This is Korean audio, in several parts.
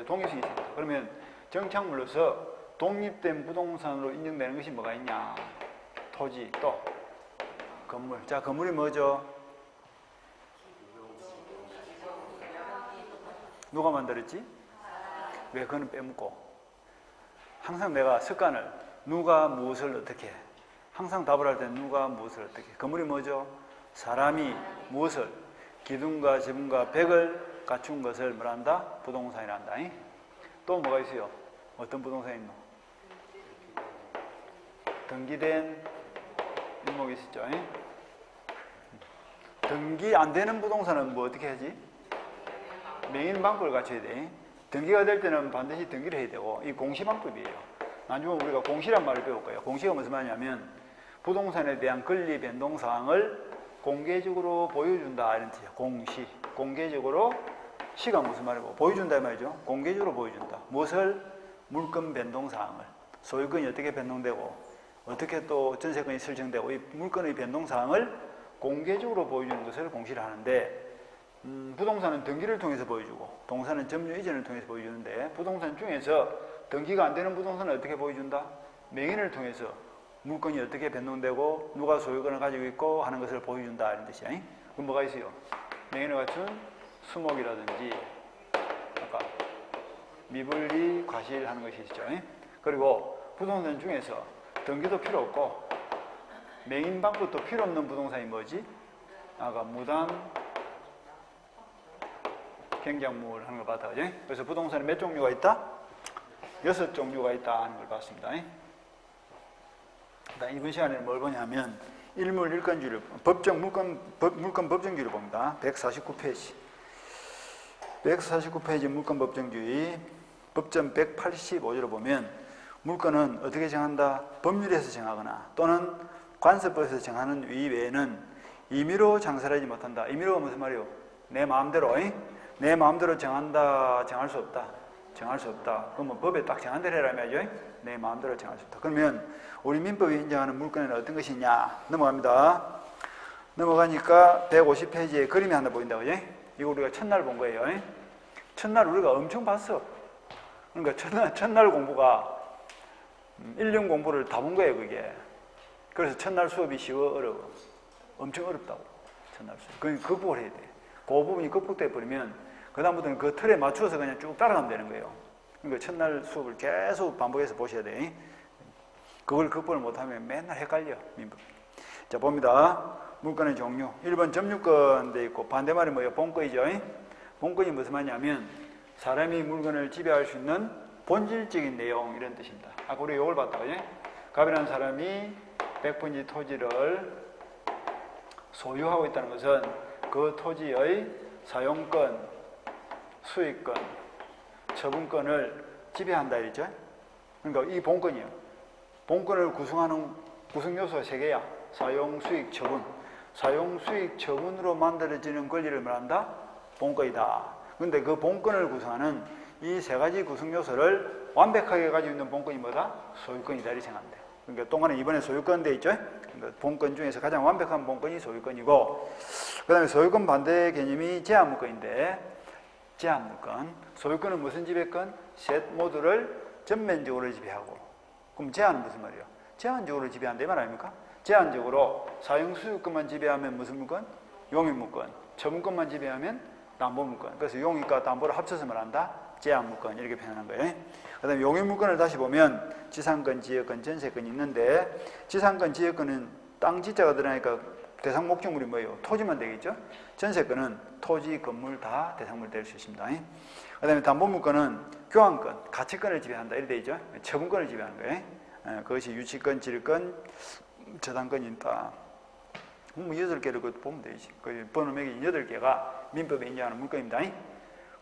독립성이 있습니다. 그러면 정착물로서 독립된 부동산으로 인정되는 것이 뭐가 있냐? 토지, 또 건물. 자, 건물이 뭐죠? 누가 만들었지? 왜 그거는 빼먹고? 항상 내가 습관을 누가 무엇을 어떻게, 항상 답을 할 때 누가 무엇을 어떻게. 건물이 뭐죠? 사람이 무엇을, 기둥과 지붕과 벽을 갖춘 것을 뭐란다? 부동산이란다. 또 뭐가 있어요? 어떤 부동산이 있노? 등기된 일목이 있었죠. 등기 안 되는 부동산은 뭐 어떻게 하지? 명의방법을 갖춰야 돼. 등기가 될 때는 반드시 등기를 해야 되고, 이 공시방법이에요. 나중에 우리가 공시란 말을 배울 거예요. 공시가 무슨 말이냐면 부동산에 대한 권리 변동 사항을 공개적으로 보여준다 이런 뜻이에요. 공시. 공개적으로, 시가 무슨 말이고 보여준다 이 말이죠. 공개적으로 보여준다. 무엇을? 물권 변동 사항을. 소유권이 어떻게 변동되고 어떻게 또 전세권이 설정되고 이 물권의 변동 사항을 공개적으로 보여주는 것을 공시를 하는데, 부동산은 등기를 통해서 보여주고 동산은 점유 이전을 통해서 보여주는데, 부동산 중에서 등기가 안 되는 부동산은 어떻게 보여준다? 명의를 통해서 물건이 어떻게 변동되고 누가 소유권을 가지고 있고 하는 것을 보여준다 이런 뜻이야. 그럼 뭐가 있어요? 명의를 갖춘 수목이라든지 아까 미분리 과실하는 것이 있죠. 그리고 부동산 중에서 등기도 필요 없고 명인방법도 필요 없는 부동산이 뭐지? 아까 무단 경작물 하는 걸 봤다. 그지? 그래서 부동산에 몇 종류가 있다? 6종류가 있다 하는 걸 봤습니다. 이번 시간에는 뭘 보냐면 일물 일건주의를, 물권 법정주의를 봅니다. 149페이지. 149페이지 물권 법정주의 법전 185조를 보면 물권은 어떻게 정한다? 법률에서 정하거나 또는 관세법에서 정하는 이외에는 임의로 장사하지 못한다. 임의로가 무슨 말이요? 내 마음대로, 내 마음대로 정한다, 정할 수 없다. 정할 수 없다. 그러면 법에 딱 정한 대로 해라 말이죠. 내 마음대로 정할 수 없다. 그러면 우리 민법이 인정하는 물권은 어떤 것이냐? 넘어갑니다. 넘어가니까 150페이지에 그림이 하나 보인다. 그죠? 이거 우리가 첫날 본 거예요. 첫날 우리가 엄청 봤어. 그러니까 첫날 공부가 1년 공부를 다 본 거예요, 그게. 그래서 첫날 수업이 쉬워, 어려워. 엄청 어렵다고. 첫날 수업. 그러니까 극복을 해야 돼. 그 부분이 극복돼 버리면 그다음부터는 그 틀에 맞추어서 그냥 쭉 따라가면 되는 거예요. 그러니까 첫날 수업을 계속 반복해서 보셔야 돼. 그걸 극복을 못하면 맨날 헷갈려, 민법. 자, 봅니다. 물권의 종류. 1번 점유권 돼 있고, 반대말이 뭐예요? 본권이죠. 본권이 무슨 말이냐면 사람이 물건을 지배할 수 있는 본질적인 내용, 이런 뜻입니다. 아까 우리 이걸 봤다, 그지? 갑이라는 사람이 100분지 토지를 소유하고 있다는 것은 그 토지의 사용권, 수익권, 처분권을 지배한다 이랬죠? 그러니까 이 본권이에요. 본권을 구성하는 구성 요소가 3개야. 사용, 수익, 처분. 사용, 수익, 처분으로 만들어지는 권리를 말한다? 본권이다. 그런데 그 본권을 구성하는 이 3가지 구성 요소를 완벽하게 가지고 있는 본권이 뭐다? 소유권이다 이렇게 생각하면 돼요. 그러니까 동안에 이번에 소유권 돼 있죠? 그러니까 본권 중에서 가장 완벽한 본권이 소유권이고, 그 다음에 소유권 반대 개념이 제한물권인데, 제한물권. 소유권은 무슨 지배권? 셋 모두를 전면적으로 지배하고. 그럼 제한은 무슨 말이에요? 제한적으로 지배한다 이 말 아닙니까? 제한적으로 사용수유권만 지배하면 무슨 물권? 용익물권. 처분권만 지배하면 담보물권. 그래서 용익과 담보를 합쳐서 말한다? 제한물권. 이렇게 표현한 거예요. 그 다음에 용익물권을 다시 보면 지상권, 지역권, 전세권이 있는데, 지상권, 지역권은 땅 지자가 들어가니까 대상 목적물이 뭐예요? 토지만 되겠죠? 전세권은 토지, 건물 다 대상물 될 수 있습니다. 그 다음에 담보물권은 교환권, 가치권을 지배한다. 이렇게 되어 있죠? 처분권을 지배하는 거예요. 그것이 유치권, 질권, 저당권이 있다. 8개를 보면 되지. 그 번호 매기 8개가 민법에 인정하는 물권입니다.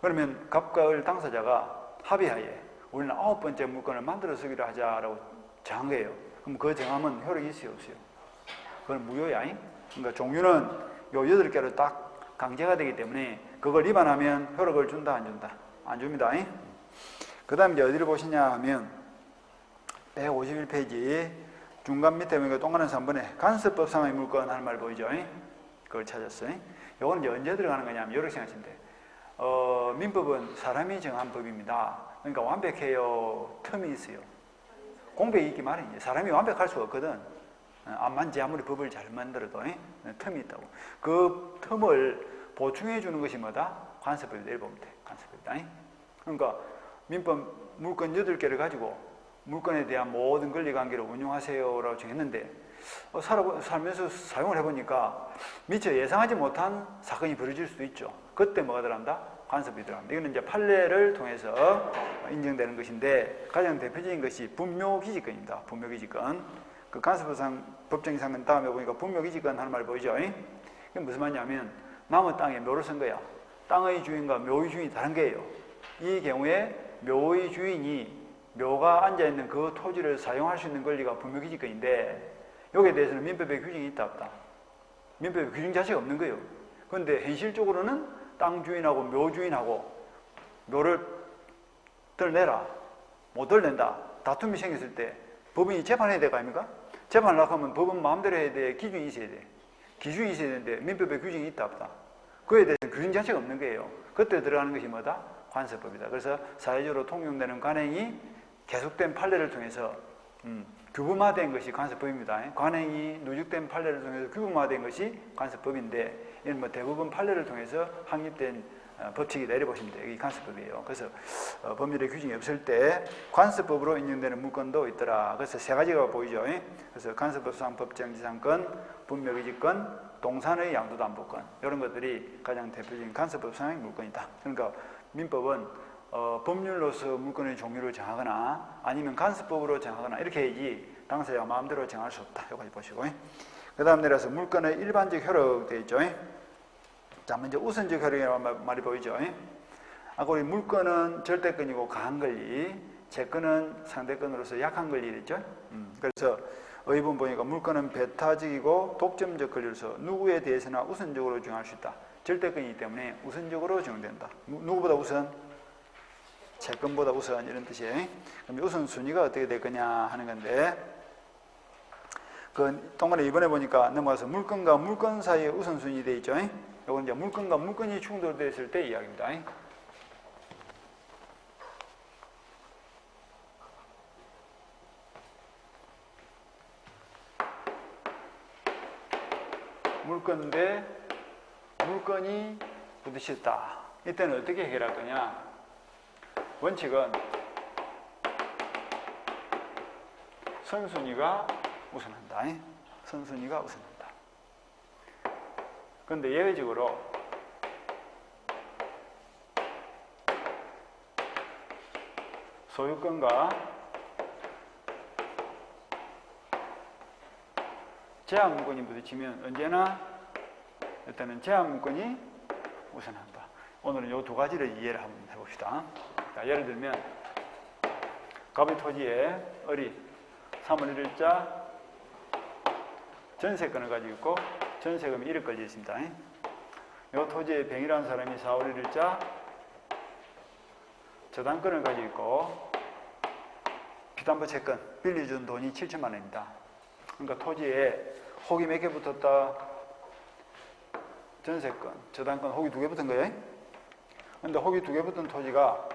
그러면 갑과 을 당사자가 합의하에 우리는 9번째 물권을 만들어 쓰기로 하자라고 정한 거예요. 그럼 그 정함은 효력이 있어요, 없어요? 그건 무효야. 그러니까 종류는 요 8개로 딱 강제가 되기 때문에 그걸 위반하면 효력을 준다, 안 준다? 안 줍니다. 그 다음에 어디를 보시냐 하면 151페이지 중간 밑에 보니까 동그란 3번에 간섭법상의 물권 하는 말 보이죠? 그걸 찾았어요. 요거는 언제 들어가는 거냐면 이렇게 생각하시면 돼요. 민법은 사람이 정한 법입니다. 그러니까 완벽해요, 틈이 있어요. 공백이 있기 마련이에요. 사람이 완벽할 수가 없거든. 제 아무리 법을 잘 만들어도 틈이 있다고. 그 틈을 보충해 주는 것이 뭐다? 관습법이다. 이렇게 보면 돼. 관습법이다. 그러니까 민법 물건 8개를 가지고 물건에 대한 모든 권리관계를 운용하세요라고 정했는데 살면서 사용을 해보니까 미처 예상하지 못한 사건이 벌어질 수도 있죠. 그때 뭐가 들어간다? 관습이 들어갑니다. 이거는 이제 판례를 통해서 인정되는 것인데 가장 대표적인 것이 분묘기지권입니다. 분묘기지권. 그 관습법상 법정의 상은 다음에 보니까 분묘기지권 하는 말 보이죠? 그게 무슨 말이냐면 남의 땅에 묘를 쓴 거야. 땅의 주인과 묘의 주인이 다른 거예요. 이 경우에 묘의 주인이 묘가 앉아있는 그 토지를 사용할 수 있는 권리가 분묘기지권인데 여기에 대해서는 민법에 규정이 있다 없다? 민법에 규정 자체가 없는 거예요. 그런데 현실적으로는 땅 주인하고 묘 주인하고 묘를 덜내라, 못 덜낸다, 다툼이 생겼을 때 법원이 재판해야 될 거 아닙니까? 재판을 하려고 하면 법은 마음대로 해야 돼, 기준이 있어야 돼. 기준이 있어야 되는데 민법에 규정이 있다 없다? 그에 대해서 규정 자체가 없는 거예요. 그때 들어가는 것이 뭐다? 관습법이다. 그래서 사회적으로 통용되는 관행이 계속된 판례를 통해서 규범화된 것이 관습법입니다. 관행이 누적된 판례를 통해서 규범화된 것이 관습법인데 이는 뭐 대부분 판례를 통해서 확립된 법칙이다 이렇게 보시면 돼요. 이게 관습법이에요. 그래서 법률의 규정이 없을 때 관습법으로 인정되는 물건도 있더라. 그래서 세 가지가 보이죠. 그래서 관습법상 법정지상권, 분묘기지권, 동산의 양도담보권 이런 것들이 가장 대표적인 관습법상의 물건이다. 그러니까 민법은 법률로서 물건의 종류를 정하거나 아니면 관습법으로 정하거나 이렇게 해야지 당사자가 마음대로 정할 수 없다. 여기까지 보시고. 그 다음 내려서 물건의 일반적 효력 되어 있죠. 자, 먼저 우선적 효력이라는 말이 보이죠. 아까 우리 물건은 절대권이고 강한 권리, 채권은 상대권으로서 약한 권리랬죠. 그래서 의문 보니까 물건은 배타적이고 독점적 권리로서 누구에 대해서나 우선적으로 정할 수 있다. 절대권이기 때문에 우선적으로 정된다. 누구보다 우선? 채권보다 우선 이런 뜻이에요. 그럼 우선순위가 어떻게 될 거냐 하는 건데 그 동안에 이번에 보니까 넘어가서 물건과 물건 사이에 우선순위 되어 있죠. 이건 이제 물건과 물건이 충돌됐을 때 이야기입니다. 물건 대 물건이 부딪혔다. 이때는 어떻게 해결할 거냐? 원칙은 선순위가 우선한다. 선순위가 우선한다. 그런데 예외적으로 소유권과 제한물건이 부딪히면 언제나 일단은 제한물건이 우선한다. 오늘은 이 두 가지를 이해를 한번 해봅시다. 자, 예를 들면 갑의 토지에 을이 3월 1일자 전세권을 가지고 있고 전세금이 1억 걸려 있습니다. 이 토지에 병이라는 사람이 4월 1일자 저당권을 가지고 있고 피담보 채권 빌려준 돈이 7천만 원입니다. 그러니까 토지에 혹이 몇 개 붙었다? 전세권, 저당권 혹이 2개 붙은 거예요. 그런데 혹이 2개 붙은 토지가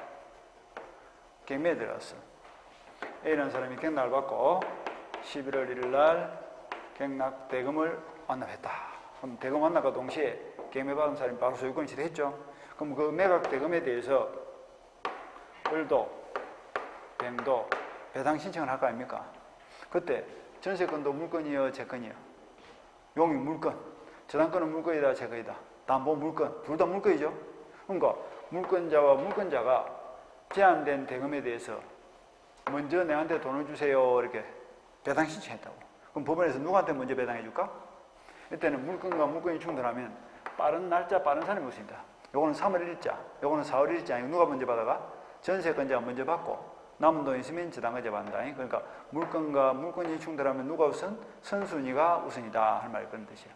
갱매에 들어갔어. A라는 사람이 갱락을 받고 11월 1일 날 갱락 대금을 완납했다. 그럼 대금 완납과 동시에 갱매받은 사람이 바로 소유권이 지대했죠. 그럼 그 매각 대금에 대해서 을도 뱀도 배당 신청을 할 거 아닙니까? 그때 전세권도 물건이요, 채권이요? 용이 물건, 저당권은 물건이다, 채권이다. 담보 물건, 둘 다 물건이죠. 그러니까 물건자와 물건자가 제한된 대금에 대해서 먼저 내한테 돈을 주세요 이렇게 배당 신청했다고. 그럼 법원에서 누구한테 먼저 배당해 줄까? 이때는 물건과 물건이 충돌하면 빠른 날짜, 빠른 사람이 있습니다. 요거는 3월 1일자, 요거는 4월 1일자. 누가 먼저 받아가? 전세권자가 먼저 받고 남은 돈 있으면 저당권자 받는다. 그러니까 물건과 물건이 충돌하면 누가 우선? 선순위가 우선이다 할 말이 그런 뜻이에요.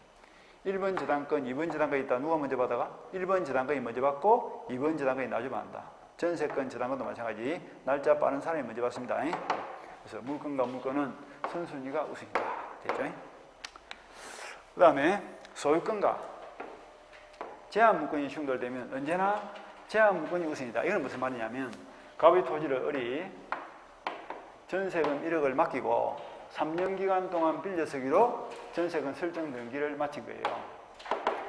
1번 저당권, 2번 저당권이 있다. 누가 먼저 받아가? 1번 저당권이 먼저 받고 2번 저당권이 나중에 받는다. 전세권, 저당권도 마찬가지. 날짜 빠른 사람이 먼저 받습니다. 그래서 물건과 물건은 선순위가 우선이다. 됐죠? 그 다음에 소유권과 제한 물건이 충돌되면 언제나 제한물건이 우선이다. 이건 무슨 말이냐면 갑의 토지를 을이 전세금 1억을 맡기고 3년 기간 동안 빌려 쓰기로 전세금 설정 등기를 마친 거예요.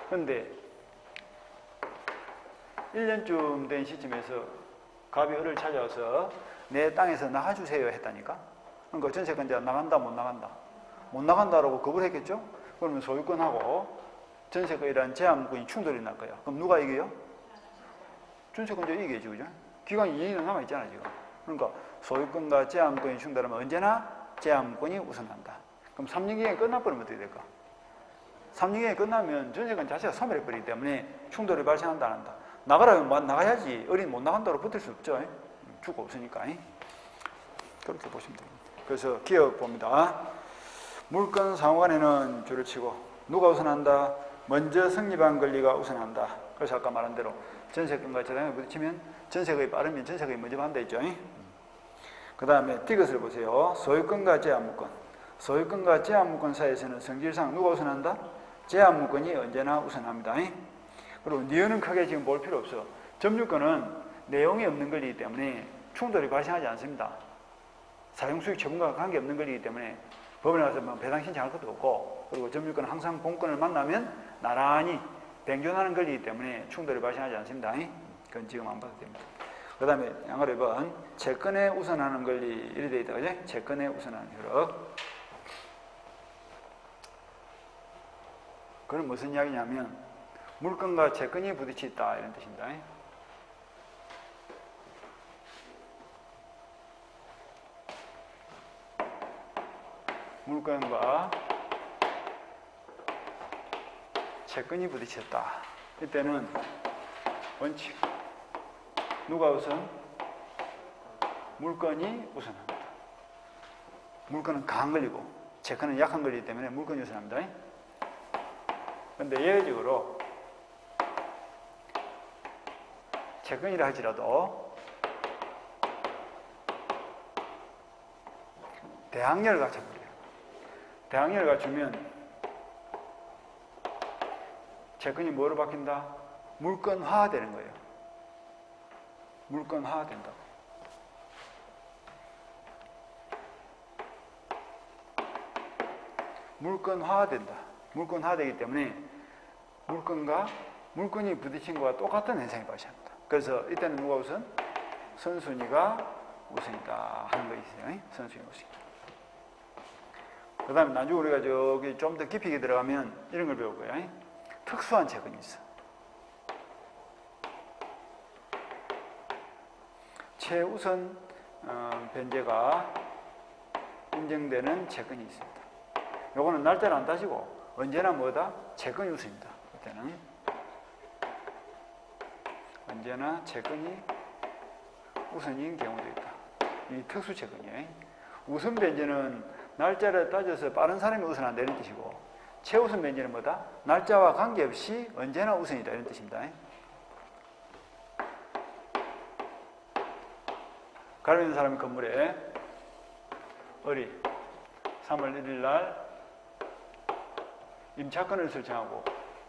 그런데 1년쯤 된 시점에서 갑이 을을 찾아와서 내 땅에서 나가주세요 했다니까. 그러니까 전세권자가 나간다 못 나간다? 못 나간다라고 거부를 했겠죠? 그러면 소유권하고 전세권이라는 제한물건이 충돌이 날 거예요. 그럼 누가 이겨요? 전세권자 이기겠죠, 그죠? 기간이 2년이 남아있잖아 지금. 그러니까 소유권과 제한물건이 충돌하면 언제나 제한물건이 우선한다. 그럼 3년 기간이 끝나버리면 어떻게 될까? 3년 기간이 끝나면 전세권 자체가 소멸해버리기 때문에 충돌이 발생한다 안 한다. 나가라면 나가야지. 어린 못 나간다고 붙을 수 없죠. 주가 없으니까. 그렇게 보시면 됩니다. 그래서 기억 봅니다. 물건 상호간에는 줄을 치고 누가 우선한다? 먼저 성립한 권리가 우선한다. 그래서 아까 말한 대로 전세권과 재산에 부딪히면 전세금이 빠르면 전세금이 먼저 반다 했죠. 그 다음에 디귿을 보세요. 소유권과 제한물권. 소유권과 제한물권 사이에서는 성질상 누가 우선한다? 제한물권이 언제나 우선합니다. 그리고 니은은 크게 지금 볼 필요 없어. 점유권은 내용이 없는 권리이기 때문에 충돌이 발생하지 않습니다. 사용수익 처분과 관계없는 권리이기 때문에 법원에 가서 뭐 배상 신청할 것도 없고, 그리고 점유권은 항상 공권을 만나면 나란히 병존하는 권리이기 때문에 충돌이 발생하지 않습니다. 그건 지금 안 봐도 됩니다. 그 다음에 양아로 2번 채권에 우선하는 권리 이래 되어 있다. 그지? 채권에 우선하는 효력. 그건 무슨 이야기냐면 물건과 채권이 부딪혔다 이런 뜻입니다. 물건과 채권이 부딪혔다. 이때는 원칙. 누가 우선? 물건이 우선합니다. 물건은 강한 권리고 채권은 약한 권리이기 때문에 물건이 우선합니다. 그런데 예외적으로 채권이라 할지라도 대항력을 갖춰버려요. 대항력을 갖추면 채권이 뭐로 바뀐다? 물건화되는 거예요. 물건화된다고. 물건화된다. 물건화되기 때문에 물건이 부딪힌 것과 똑같은 현상이 발생합니다. 그래서 이때는 누가 우선? 선순위가 우선이다 하는 거 있어요. 선순위가 우선이다. 그 다음에 나중에 우리가 저기 좀 더 깊이 들어가면 이런 걸 배울 거예요. 특수한 채권이 있어. 최우선 변제가 인정되는 채권이 있습니다. 요거는 날짜를 안 따지고 언제나 뭐다? 채권이 우선입니다. 그때는 언제나 채권이 우선인 경우도 있다. 이 특수 채권이에요. 우선 변제는 날짜를 따져서 빠른 사람이 우선한다 이런 뜻이고, 최우선 변제는 뭐다? 날짜와 관계없이 언제나 우선이다 이런 뜻입니다. 가로 있는 사람이 건물에 을이 3월 1일 날 임차권을 설정하고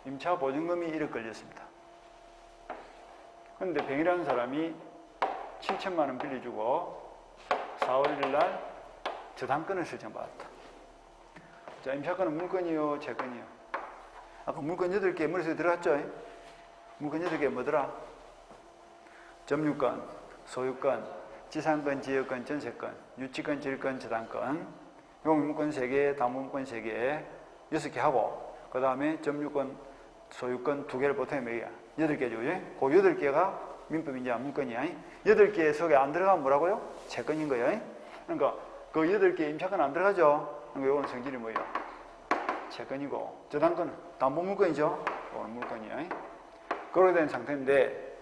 임차 보증금이 1억 걸렸습니다. 그런데 병이라는 사람이 7천만 원 빌려주고 4월 1일 날 저당권을 설정받았다. 자, 임차권은 물건이요, 채권이요? 아까 물건 8개 머릿속에 들어갔죠? 물건 8개 뭐더라? 점유권, 소유권, 지상권, 지역권, 전세권, 유치권, 질권, 저당권, 용물권 3개, 담보물권 3개, 6개 하고, 그 다음에 점유권, 소유권 2개를 보통에 몇 개야? 8개죠, 그지? 그 8개가 민법인자 물건이야. 8개 속에 안 들어가면 뭐라고요? 채권인 거예요. 그러니까 그 8개 임차권 안 들어가죠? 그러니까 이거는 성질이 뭐예요? 채권이고, 저당권은 담보물건이죠? 이거는 물건이에요. 그렇게 된 상태인데,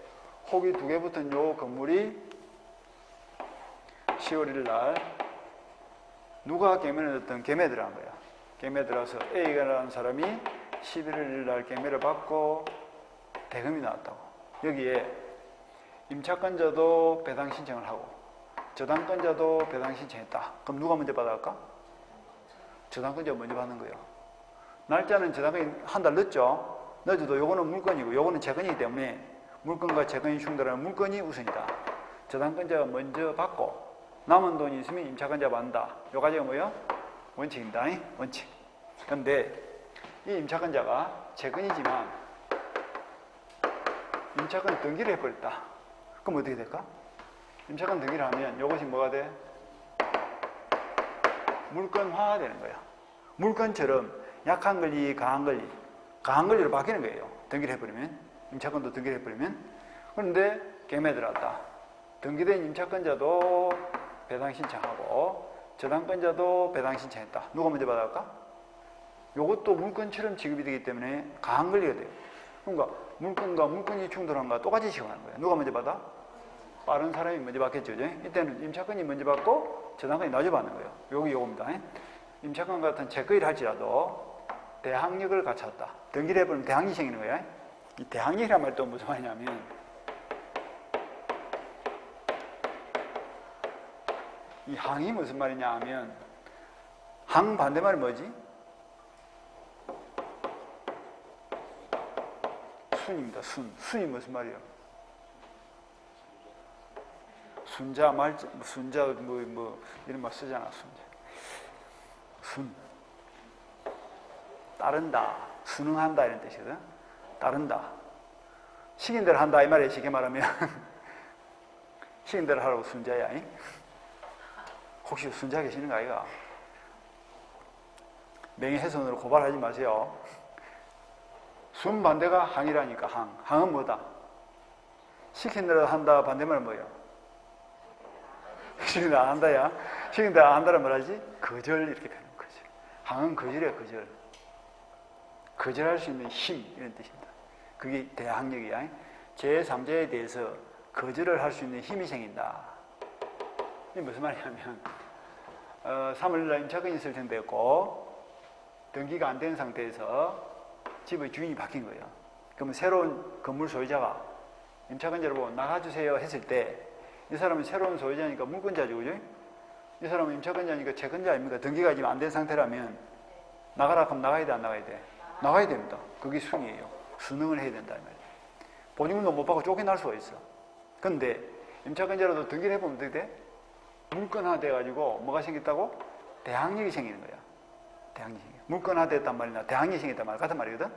혹이 2개 붙은 요 건물이 10월 1일 날 누가 개매를 넣었던 개매에 들어간 거야. 개매에 들어가서 A라는 사람이 11월 1일 날 개매를 받고 대금이 나왔다고. 여기에 임차권자도 배당 신청을 하고 저당권자도 배당 신청했다. 그럼 누가 먼저 받아갈까? 저당권자가 먼저 받는 거예요. 날짜는 저당권이 한 달 늦죠. 늦어도 요거는 물건이고 요거는 채권이기 때문에 물건과 채권이 충돌하는 물건이 우선이다. 저당권자가 먼저 받고 남은 돈이 있으면 임차권자가 받는다. 요 가지가 뭐예요? 원칙입니다. 원칙. 그런데 이 임차권자가 채권이지만 임차권 등기를 해버렸다. 그럼 어떻게 될까? 임차권 등기를 하면 이것이 뭐가 돼? 물권화가 되는 거예요. 물권처럼 약한 권리, 강한 권리, 강한 권리로 바뀌는 거예요. 등기를 해버리면, 임차권도 등기를 해버리면. 그런데 경매에 들어왔다. 등기된 임차권자도 배당 신청하고 저당권자도 배당 신청했다. 누가 먼저 받아갈까? 이것도 물권처럼 지급이 되기 때문에 강한 권리가 돼요. 그러니까 물권과 물권이 충돌한과 똑같이 지급하는 거예요. 누가 먼저 받아? 빠른 사람이 먼저 받겠죠. 이때는 임차권이 먼저 받고 저당권이 나중에 받는 거예요. 여기 요겁니다. 임차권 같은 채권을 할지라도 대항력을 갖췄다. 등기를 해보면 대항력이 생기는 거예요. 이 대항력이란 말도 무슨 말이냐면 이 항이 무슨 말이냐 하면 항 반대말이 뭐지? 순입니다. 순이 무슨 말이에요? 순자 말자 순자 뭐 이런 말 쓰잖아. 순 따른다, 순응한다 이런 뜻이거든. 따른다. 시킨 대로 한다 이 말이에요. 쉽게 말하면 시킨 대로 하라고 순자야. 혹시 순자 계시는 거 아이가? 명예훼손으로 고발하지 마세요. 순 반대가 항이라니까. 항은 뭐다? 시킨 대로 한다 반대말은 뭐예요? 시킨 대로 안 한다야. 시킨 대로 안 한다는 뭐라지? 거절 이렇게 표현하는 거죠. 항은 거절이야. 거절. 거절할 수 있는 힘 이런 뜻입니다. 그게 대항력이야. 제3자에 대해서 거절을 할 수 있는 힘이 생긴다. 이게 무슨 말이냐면 3월날 임차권이 설정됐고 등기가 안 된 상태에서 집의 주인이 바뀐 거예요. 그러면 새로운 건물 소유자가 임차권자를 보고 나가주세요 했을 때 이 사람은 새로운 소유자니까 물권자죠. 그죠? 이 사람은 임차권자니까 채권자 아닙니까? 등기가 지금 안 된 상태라면 나가라 그럼 나가야 돼 안 나가야 돼? 나가야 됩니다. 그게 순이에요. 순응을 해야 된다 이 말이에요. 보증금도 못 받고 쫓겨날 수가 있어. 그런데 임차권자라도 등기를 해보면 어떻게 돼? 물권화 돼가지고 뭐가 생겼다고? 대항력이 생기는 거야. 대항력이 생겨. 물권화 됐단 말이나 대항력이 생겼단 말 같은 말이거든.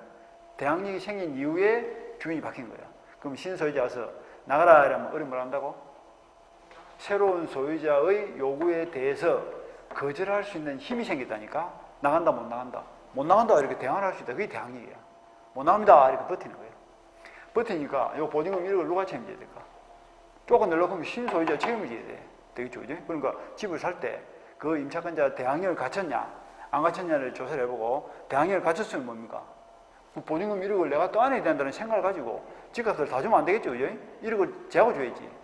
대항력이 생긴 이후에 주인이 바뀐 거야. 그럼 신소유자 와서 나가라 이러면 어른 뭐라 한다고? 새로운 소유자의 요구에 대해서 거절할 수 있는 힘이 생겼다니까. 나간다 못 나간다. 못 나간다 이렇게 대항을 할 수 있다. 그게 대항력이야. 못 나갑니다 이렇게 버티는 거예요. 버티니까 이 보증금 1억을 누가 책임져야 될까? 조금 늘려보면 신소유자 책임을 져야 돼. 되겠죠, 그죠? 그러니까 집을 살 때 그 임차권자 대항력을 갖췄냐 안 갖췄냐를 조사를 해보고 대항력을 갖췄으면 뭡니까? 그 보증금 1억을 내가 떠안아야 된다는 생각을 가지고 집값을 다 주면 안 되겠죠, 그죠? 1억을 제하고 줘야지.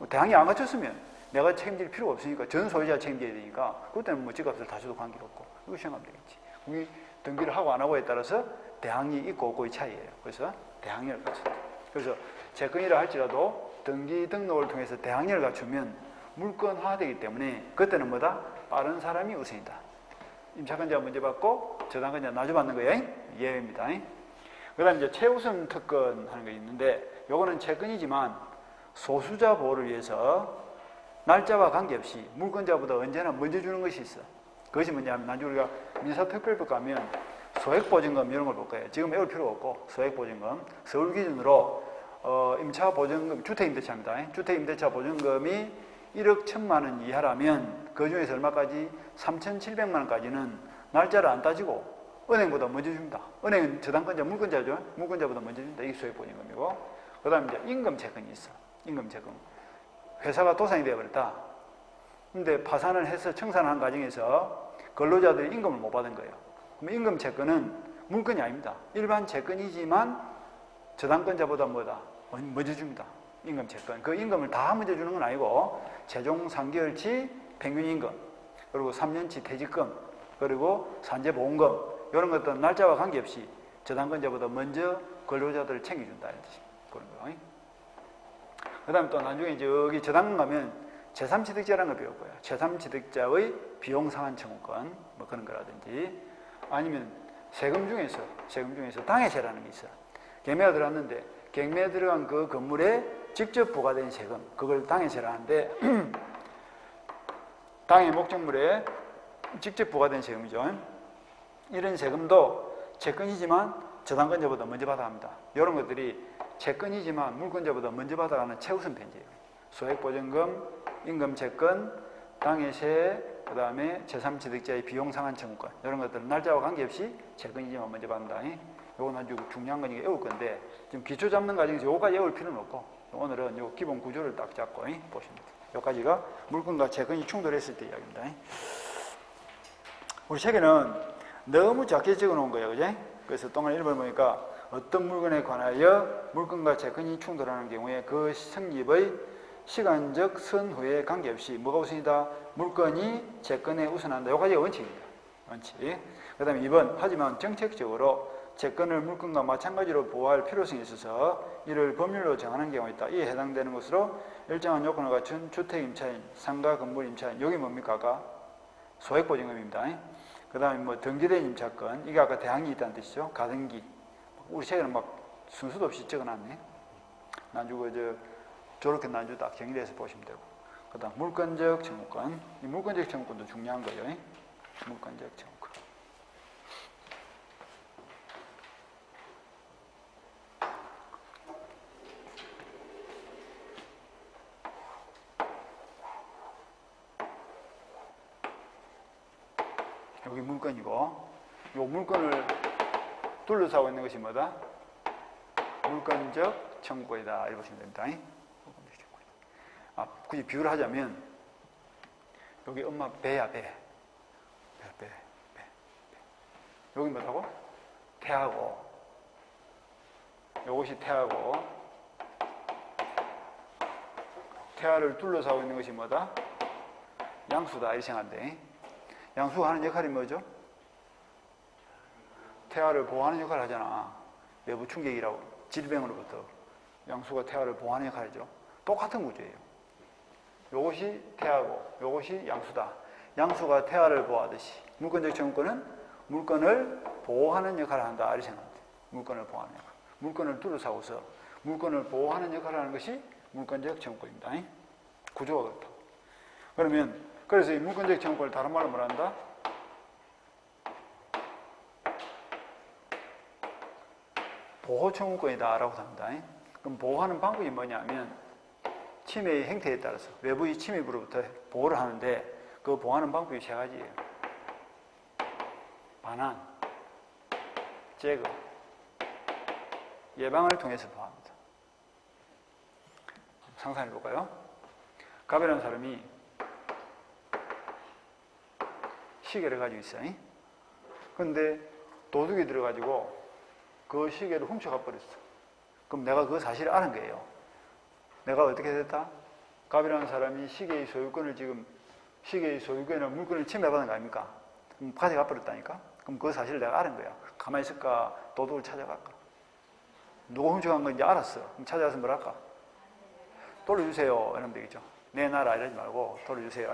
대항력 안 갖췄으면 내가 책임질 필요가 없으니까 전 소유자가 책임져야 되니까 그때는 뭐 집값을 다 줘도 관계없고 그거 생각하면 되겠지. 그게 등기를 하고 안 하고에 따라서 대항력이 있고 없고의 차이예요. 그래서 대항력을 갖췄다. 그래서 채권이라 할지라도 등기 등록을 통해서 대항력을 갖추면 물권화되기 때문에 그때는 뭐다? 빠른 사람이 우선이다. 임차권자가 먼저 받고 저당권자가 나중에 받는 거예요. 예외입니다. 그 다음에 이제 최우선 특권 하는 거 있는데 요거는 채권이지만 소수자 보호를 위해서 날짜와 관계없이 물권자보다 언제나 먼저 주는 것이 있어. 그것이 뭐냐면 나중에 우리가 민사특별법 가면 소액보증금 이런 걸 볼 거예요. 지금 외울 필요가 없고 소액보증금 서울 기준으로 임차보증금 주택임대차입니다. 주택임대차 보증금이 1억 1천만 원 이하라면 그 중에서 얼마까지? 3,700만 원까지는 날짜를 안 따지고 은행보다 먼저 줍니다. 은행은 저당권자, 물권자죠. 물권자보다 먼저 줍니다. 이게 소액보증금이고 그 다음에 이제 임금채권이 있어. 임금채권. 회사가 도산이 되어버렸다. 근데 파산을 해서 청산을 한 과정에서 근로자들이 임금을 못 받은 거예요. 그럼 임금채권은 물건이 아닙니다. 일반 채권이지만 저당권자보다 뭐다? 먼저 줍니다. 임금채권. 그 임금을 다 먼저 주는 건 아니고 최종 3개월치 평균임금 그리고 3년치 퇴직금 그리고 산재보험금 이런 것들은 날짜와 관계없이 저당권자보다 먼저 근로자들을 챙겨준다 이런 뜻입니다. 그런 거. 그 다음에 또 나중에 이제 여기 저당권 가면 제3취득자라는 걸 배울 거예요. 제3취득자의 비용상환 청구권 뭐 그런 거라든지 아니면 세금 중에서 당해세라는 게 있어. 계매가 들어왔는데 경매에 들어간 그 건물에 직접 부과된 세금, 그걸 당해세라 하는데 당해 목적물에 직접 부과된 세금이죠. 이런 세금도 채권이지만 저당권자보다 먼저 받아갑니다. 이런 것들이 채권이지만 물권자보다 먼저 받아가는 최우선 편지예요. 소액보증금, 임금채권, 당해세, 그 다음에 제3취득자의 비용상환 청구권, 이런 것들은 날짜와 관계없이 채권이지만 먼저 받는다. 이건 아주 중요한 거니까 외울 건데 지금 기초 잡는 과정에서 요거까지 외울 필요는 없고 오늘은 요 기본 구조를 딱 잡고 보시면 돼요. 여기까지가 물건과 채권이 충돌했을 때 이야기입니다. 우리 책에는 너무 작게 적어 놓은 거예요. 그지? 그래서 동안 1번 보니까 어떤 물건에 관하여 물건과 채권이 충돌하는 경우에 그 성립의 시간적 선후에 관계없이 뭐가 우선이다? 물건이 채권에 우선한다. 여기까지가 원칙입니다. 원칙. 그 다음에 2번 하지만 정책적으로 채권을 물건과 마찬가지로 보호할 필요성이 있어서 이를 법률로 정하는 경우가 있다. 이에 해당되는 것으로 일정한 요건을 갖춘 주택임차인, 상가 건물임차인, 여기 뭡니까? 아까 소액보증금입니다. 그 다음에 뭐 등기된 임차권, 이게 아까 대항이 있다는 뜻이죠. 가등기. 우리 책에는 막 순서도 없이 적어놨네. 나중에 저렇게 나중에 딱 정리해서 보시면 되고. 그 다음 물권적 청구권. 이 물권적 청구권도 중요한 거예요. 물권적 청구권. 여기 물건이고, 요 물건을 둘러싸고 있는 것이 뭐다? 물건적 청구권이다. 이렇게 보시면 됩니다. 물건적 청구권. 굳이 비유를 하자면, 여기 엄마 배야, 배. 배. 여기 뭐라고? 태하고, 요것이 태하고, 태하를 둘러싸고 있는 것이 뭐다? 양수다. 이렇게 생각한대. 양수가 하는 역할이 뭐죠? 태아를 보호하는 역할을 하잖아. 외부 충격이라고. 질병으로부터. 양수가 태아를 보호하는 역할이죠. 똑같은 구조예요. 요것이 태아고, 요것이 양수다. 양수가 태아를 보호하듯이 물권적 청구권은 물건을 보호하는 역할을 한다. 이렇게 생각합니다. 물건을 보호하는 역할. 물건을 둘러싸고서 물건을 보호하는 역할을 하는 것이 물권적 청구권입니다. 구조가 그렇다. 그러면 그래서 이 물권적 청구권을 다른 말로 뭐라 한다? 보호 청구권이다 라고 합니다. 그럼 보호하는 방법이 뭐냐면 침해의 행태에 따라서 외부의 침입으로부터 보호를 하는데 그 보호하는 방법이 세 가지예요. 반환, 제거, 예방을 통해서 보호합니다. 상상해 볼까요? 갑이라는 사람이 시계를 가지고 있어요. 그런데 도둑이 들어가지고 그 시계를 훔쳐가 버렸어. 그럼 내가 그 사실을 아는 거예요. 내가 어떻게 됐다? 갑이라는 사람이 시계의 소유권을 지금 시계의 소유권이나 물건을 침해받은 거 아닙니까? 그럼 가져가 버렸다니까? 그럼 그 사실을 내가 아는 거야. 가만히 있을까? 도둑을 찾아갈까? 누가 훔쳐간 건지 알았어. 그럼 찾아가서 뭐랄까? 돌려주세요. 이러면 되겠죠. 내놔라 이러지 말고 돌려주세요.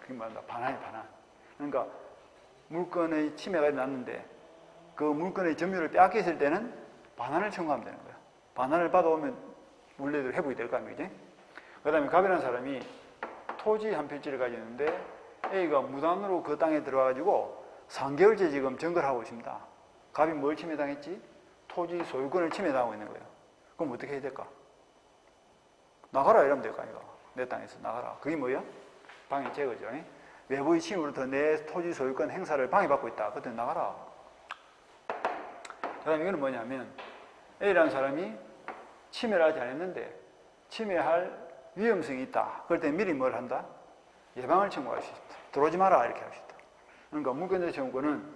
그게 뭐야? 반환이 반환. 그러니까 물건의 침해가 났는데 그 물건의 점유를 빼앗겼을 때는 반환을 청구하면 되는 거야. 반환을 받아오면 원래대로 회복이 될 거 아닙니까? 그 다음에 갑이라는 사람이 토지 한 필지를 가지고 있는데 A가 무단으로 그 땅에 들어와가지고 3개월째 지금 정글하고 있습니다. 갑이 뭘 침해당했지? 토지 소유권을 침해당하고 있는 거예요. 그럼 어떻게 해야 될까? 나가라 이러면 될 거 아니야. 내 땅에서 나가라. 그게 뭐야? 방해 제거죠. 외부의 침입으로부터 내 토지 소유권 행사를 방해받고 있다. 그때 나가라. 그 다음에 이거는 뭐냐면 A라는 사람이 침해를 하지 않았는데 침해할 위험성이 있다. 그럴 때 미리 뭘 한다? 예방을 청구할 수 있다. 들어오지 마라 이렇게 할 수 있다. 그러니까 물권적 청구권은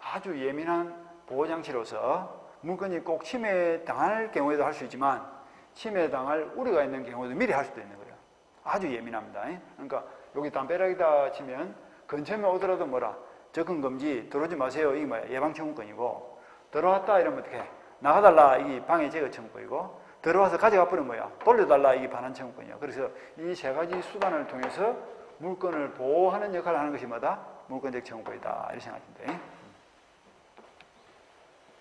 아주 예민한 보호장치로서 물건이 꼭 침해당할 경우에도 할 수 있지만 침해당할 우려가 있는 경우도 미리 할 수도 있는 거예요. 아주 예민합니다. 그러니까 여기 담벼락이다 치면 근처에 오더라도 뭐라 접근 금지 들어오지 마세요. 이게 뭐야? 예방 청구권이고 들어왔다 이러면 어떻게 해? 나가달라 이게 방해 제거 청구권이고 들어와서 가져가 버리면 뭐야? 돌려달라 이게 반환 청구권이야. 그래서 이 세 가지 수단을 통해서 물건을 보호하는 역할을 하는 것이 뭐다? 물권적 청구권이다. 이렇게 생각하시면 돼.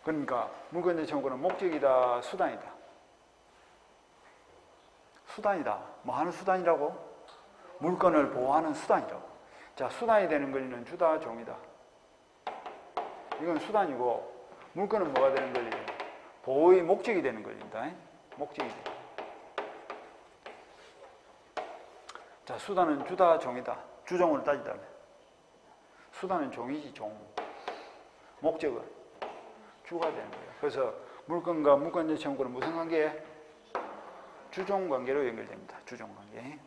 그러니까 물권적 청구권은 목적이다, 수단이다. 수단이다. 뭐 하는 수단이라고? 물건을 보호하는 수단이라고. 자, 수단이 되는 권리는 주다, 종이다. 이건 수단이고, 물건은 뭐가 되는 권리? 보호의 목적이 되는 권리입니다. 목적이 돼. 자, 수단은 주다, 종이다. 주종으로 따지자면. 수단은 종이지, 종. 목적은 주가 되는 거예요. 그래서 물건과 물건적 채무권은 무슨 관계에? 주종 관계로 연결됩니다. 주종 관계.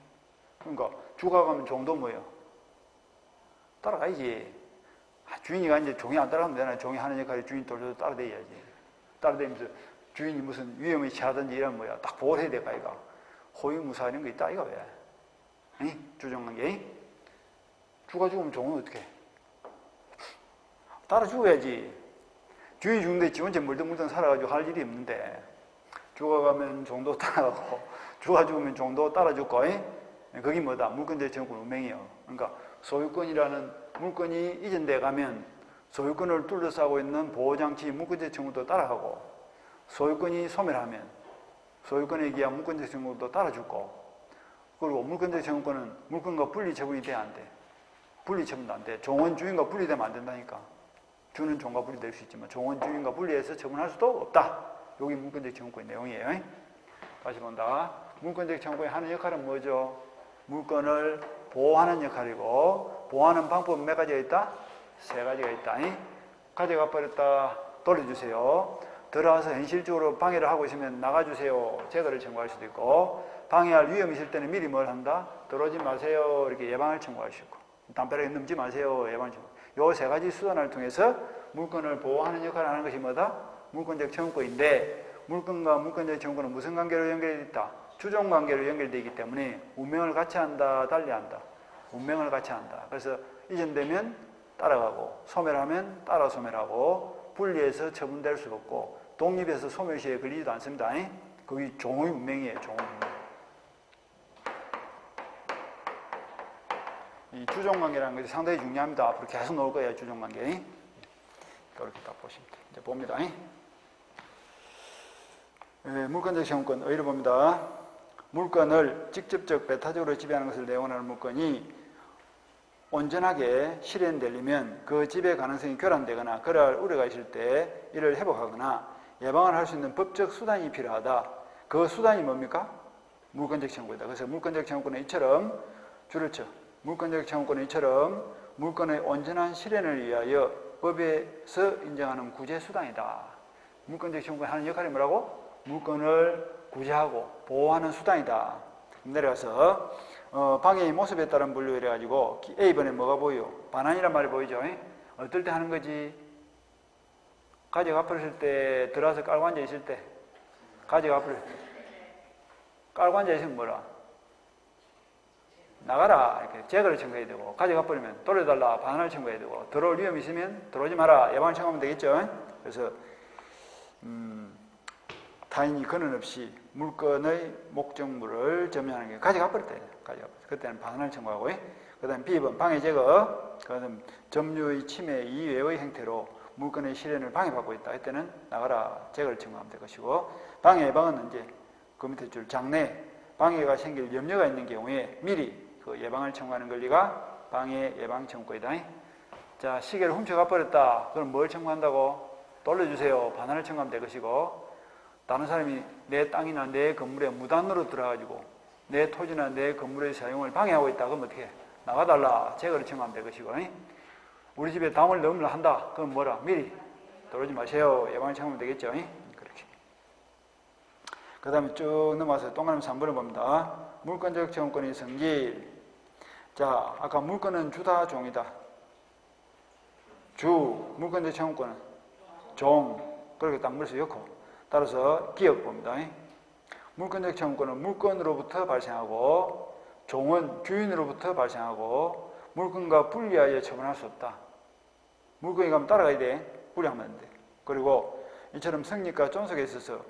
그러니까 주가 가면 종도 뭐예요? 따라가야지. 주인이가 이제 종이 안 따라가면 되나? 종이 하는 역할이 주인 돌려서 따라다녀야지. 따라다니면서 주인이 무슨 위험에 처하든지 이런 뭐야. 딱 보호를 해야 될까, 이거. 호위무사 이런 거 있다, 이거 왜? 주종 관계. 주가 죽으면 종은 어떻게 해? 따라 죽어야지. 주인이 죽는데 지 혼자 물덩물덩 살아가지고 할 일이 없는데, 주가 가면 종도 따라가고, 주가 죽으면 종도 따라 죽고, 그게 뭐다? 물건적 채무권 운명이에요. 그러니까 소유권이라는 물건이 이전돼 가면 소유권을 둘러싸고 있는 보호장치 물건적 채무도 따라가고, 소유권이 소멸하면 소유권에 기한 물건적 채무도 따라 죽고, 그리고 물건적 채무권은 물건과 분리 처분이 돼야 안 돼. 분리 처분도 안 돼. 종은 주인과 분리되면 안 된다니까. 주는 종과 분리될 수 있지만 종은 주인과 분리해서 처분할 수도 없다. 여기 물건적 채무권의 내용이에요. 다시 본다. 물건적 채무권이 하는 역할은 뭐죠? 물건을 보호하는 역할이고, 보호하는 방법은 몇 가지가 있다? 세 가지가 있다. 가져가 버렸다. 돌려주세요. 들어와서 현실적으로 방해를 하고 있으면 나가주세요. 제거를 청구할 수도 있고, 방해할 위험이 있을 때는 미리 뭘 한다? 들어오지 마세요. 이렇게 예방을 청구할 수 있고, 담벼락에 넘지 마세요. 예방을 청구. 요 세 가지 수단을 통해서 물건을 보호하는 역할을 하는 것이 뭐다? 물건적 채무권인데, 물건과 물건적 채무권은 무슨 관계로 연결되어 있다? 주종 관계로 연결되어 있기 때문에 운명을 같이 한다, 달리 한다. 운명을 같이 한다. 그래서 이전되면 따라가고, 소멸하면 따라 소멸하고, 분리해서 처분될 수 없고, 독립해서 소멸시에 걸리지도 않습니다. 그게 종의 운명이에요. 종의 운명. 이 주종관계라는 것이 상당히 중요합니다. 앞으로 계속 나올 거예요. 주종관계. 이렇게 딱 보시면 돼요. 이제 봅니다. 물건적 채무권 의의를 봅니다. 물건을 직접적 배타적으로 지배하는 것을 내용하는 물건이 온전하게 실현되려면 그 지배 가능성이 교란되거나 그럴 우려가 있을 때 이를 회복하거나 예방을 할 수 있는 법적 수단이 필요하다. 그 수단이 뭡니까? 물건적 채무권이다. 그래서 물건적 채무권은 이처럼 줄을 쳐. 물건적 채무권은 이처럼 물건의 온전한 실현을 위하여 법에서 인정하는 구제수단이다. 물건적 채무권이 하는 역할이 뭐라고? 물건을 구제하고 보호하는 수단이다. 내려가서 방해의 모습에 따른 분류 이래가지고 A번에 뭐가 보여? 반환이란 말이 보이죠? 어떨 때 하는 거지? 가지가 앞으로 때 들어와서 깔고 앉아 있을 때 가지가 앞으로 깔고 앉아 있으면 뭐라? 나가라 이렇게 제거를 청구해야 되고, 가져가 버리면 돌려달라 반환을 청구해야 되고, 들어올 위험이 있으면 들어오지 마라 예방을 청구하면 되겠죠. 그래서 타인이 근원 없이 물건의 목적물을 점유하는 게 가져가 버릴 때, 그때는 반환을 청구하고, 그 다음 B번 방해 제거, 그 다음 점유의 침해 이외의 행태로 물건의 실현을 방해받고 있다. 이때는 나가라 제거를 청구하면 될 것이고, 방해 예방은 이제 그 밑에 줄 장래 방해가 생길 염려가 있는 경우에 미리 그 예방을 청구하는 권리가 방해 예방 청구권이다. 자, 시계를 훔쳐가 버렸다. 그럼 뭘 청구한다고? 돌려주세요. 반환을 청구하면 될 것이고, 다른 사람이 내 땅이나 내 건물에 무단으로 들어가지고 내 토지나 내 건물의 사용을 방해하고 있다. 그럼 어떻게 해? 나가달라. 제거를 청구하면 될 것이고, 우리 집에 담을 넣으려 한다. 그럼 뭐라? 미리 들어오지 마세요. 예방을 청구하면 되겠죠. 그렇게. 그 다음에 쭉 넘어가서 동그라미 3번을 봅니다. 물건적 채무권의 성질. 자, 아까 물건은 주다, 종이다. 주, 물건적 채무권은 종. 그렇게 딱 물어서 엮고. 따라서 기억 봅니다. 물건적 채무권은 물건으로부터 발생하고, 종은 주인으로부터 발생하고, 물건과 분리하여 처분할 수 없다. 물건이 가면 따라가야 돼. 분리하면 안 돼. 그리고 이처럼 성립과 존속에 있어서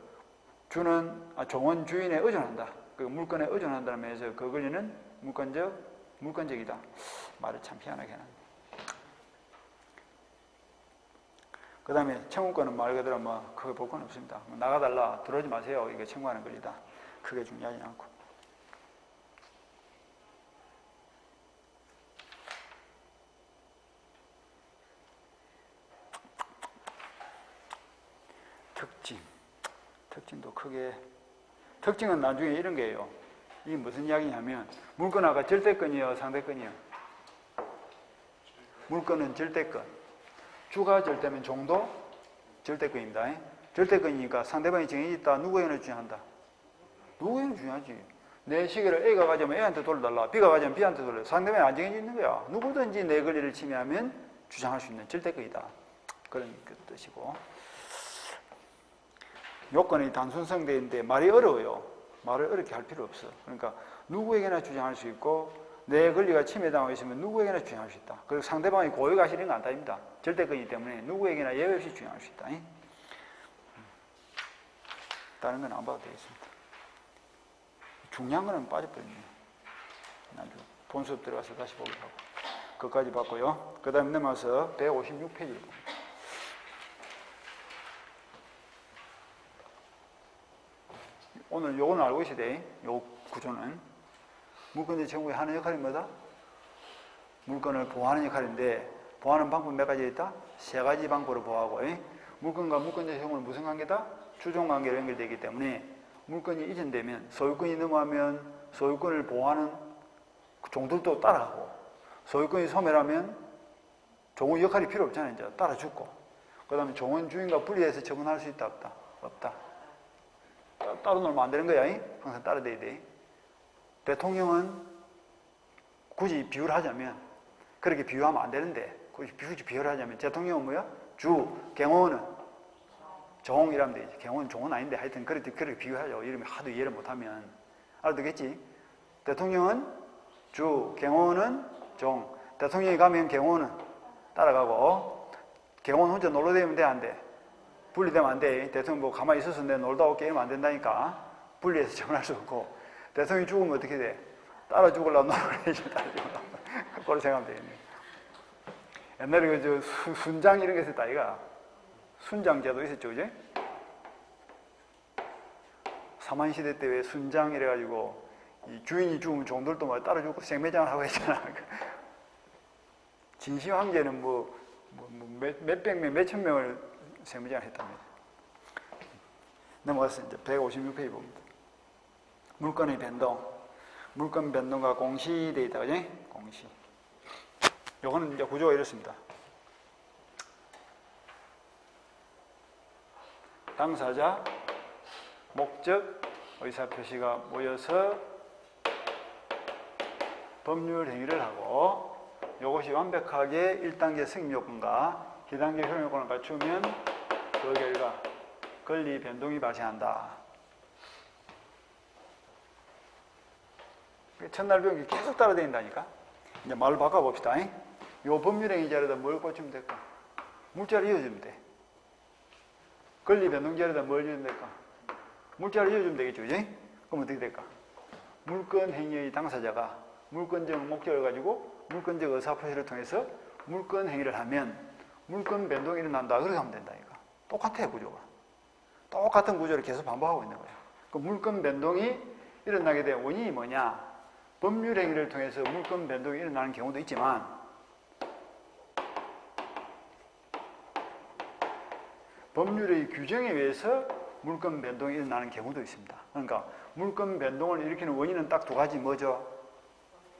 종은 주인에 의존한다. 그 물건에 의존한다는 면에서 그 권리는 물건적이다. 말을 참 희한하게 하는데. 그 다음에 채무권은 말 그대로 크게 볼 건 없습니다. 나가달라, 들어오지 마세요. 이게 청구하는 권리다. 크게 중요하지 않고. 크게 특징은 나중에 이런 거예요. 이게 무슨 이야기냐면 물건 아까 절대권이요, 상대권이요? 물건은 절대권. 주가 절대면 종도 절대권입니다. 절대권이니까 상대방이 정해져 있다. 누구에게나 주장한다. 누구에게나 중요하지. 내 시계를 A가 가져면 A한테 돌려달라. B가 가져면 B한테 돌려. 상대방이 안 정해져 있는 거야. 누구든지 내 권리를 침해하면 주장할 수 있는 절대권이다. 그런 뜻이고. 요건이 단순성대인데 말이 어려워요. 말을 어렵게 할 필요 없어. 그러니까 누구에게나 주장할 수 있고 내 권리가 침해당하고 있으면 누구에게나 주장할 수 있다. 그리고 상대방이 고의가 싫은 건 아닙니다. 절대권이기 때문에 누구에게나 예외 없이 주장할 수 있다. 다른 건 안 봐도 되겠습니다. 중요한 거는 빠져버렸네요. 나중에 본 수업 들어가서 다시 보기로 하고. 그것까지 봤고요. 그 다음에 넘어가서 156페이지를 봅니다. 오늘 요거는 알고 있어야 돼. 요 구조는. 물건의 정부에 하는 역할이 뭐다? 물건을 보호하는 역할인데 보호하는 방법 몇 가지 있다? 세 가지 방법으로 보호하고 물건과 물건의 정부는 무슨 관계다? 주종관계로 연결되기 때문에 물건이 이전되면 소유권이 넘어가면 소유권을 보호하는 종들도 따라가고 소유권이 소멸하면 종의 역할이 필요 없잖아요. 이제 따라 죽고 그 다음에 종은 주인과 분리해서 처분할 수 있다? 없다? 없다. 따로 놀면 안 되는 거야. 항상 따라돼야 돼. 대통령은 굳이 비유를 하자면 그렇게 비유하면 안 되는데 굳이 비유를 하자면 대통령은 뭐야? 주, 경호원은 종이라면 되지. 경호는 종은 아닌데 하여튼 그렇게 비유하죠. 이러면 하도 이해를 못하면 알아듣겠지? 대통령은 주, 경호원은 종. 대통령이 가면 경호원은 따라가고 경호원 혼자 놀러 다니면 돼? 안 돼? 분리되면 안 돼. 대통령 뭐 가만히 있어서 내 놀다 올게 이러면 안 된다니까. 분리해서 처분할 수 없고 대통령이 죽으면 어떻게 돼? 따라 죽으려고 놀아야지. 따라 죽으려고. 그걸 생각하면 되겠네. 옛날에 그 순장 이런 게 있었다 아이가. 순장제도 있었죠, 그지? 사만시대 때 왜 순장 이래가지고 이 주인이 죽으면 종들도 막 따라 죽고 생매장을 하고 했잖아. 진시 황제는 몇백 명, 몇천 명을 생매장을 했답니다. 넘어가서 이제 156페이지 봅니다. 물건의 변동. 물건 변동과 공시되어 있다, 그지? 공시. 요거는 이제 구조가 이렇습니다. 당사자, 목적, 의사표시가 모여서 법률 행위를 하고 이것이 완벽하게 1단계 승인요건과 2단계 효용요건을 갖추면 그 결과 권리 변동이 발생한다. 첫날 배운 게 계속 따라다닌다니까. 이제 말을 바꿔봅시다. 이 법률 행위 자리에다 뭘 꽂히면 될까? 물자를 이어주면 돼. 권리 변동 자리에다 뭘 이어주면 될까? 물자를 이어주면 되겠죠, 그지? 그럼 어떻게 될까? 물건 행위의 당사자가 물건적 목적을 가지고 물건적 의사표시를 통해서 물건 행위를 하면 물건 변동이 일어난다. 그렇게 하면 된다니까. 똑같아요, 구조가. 똑같은 구조를 계속 반복하고 있는 거예요. 그 물건 변동이 일어나게 된 원인이 뭐냐? 법률 행위를 통해서 물건 변동이 일어나는 경우도 있지만 법률의 규정에 의해서 물건 변동이 일어나는 경우도 있습니다. 그러니까 물건 변동을 일으키는 원인은 딱 두 가지 뭐죠?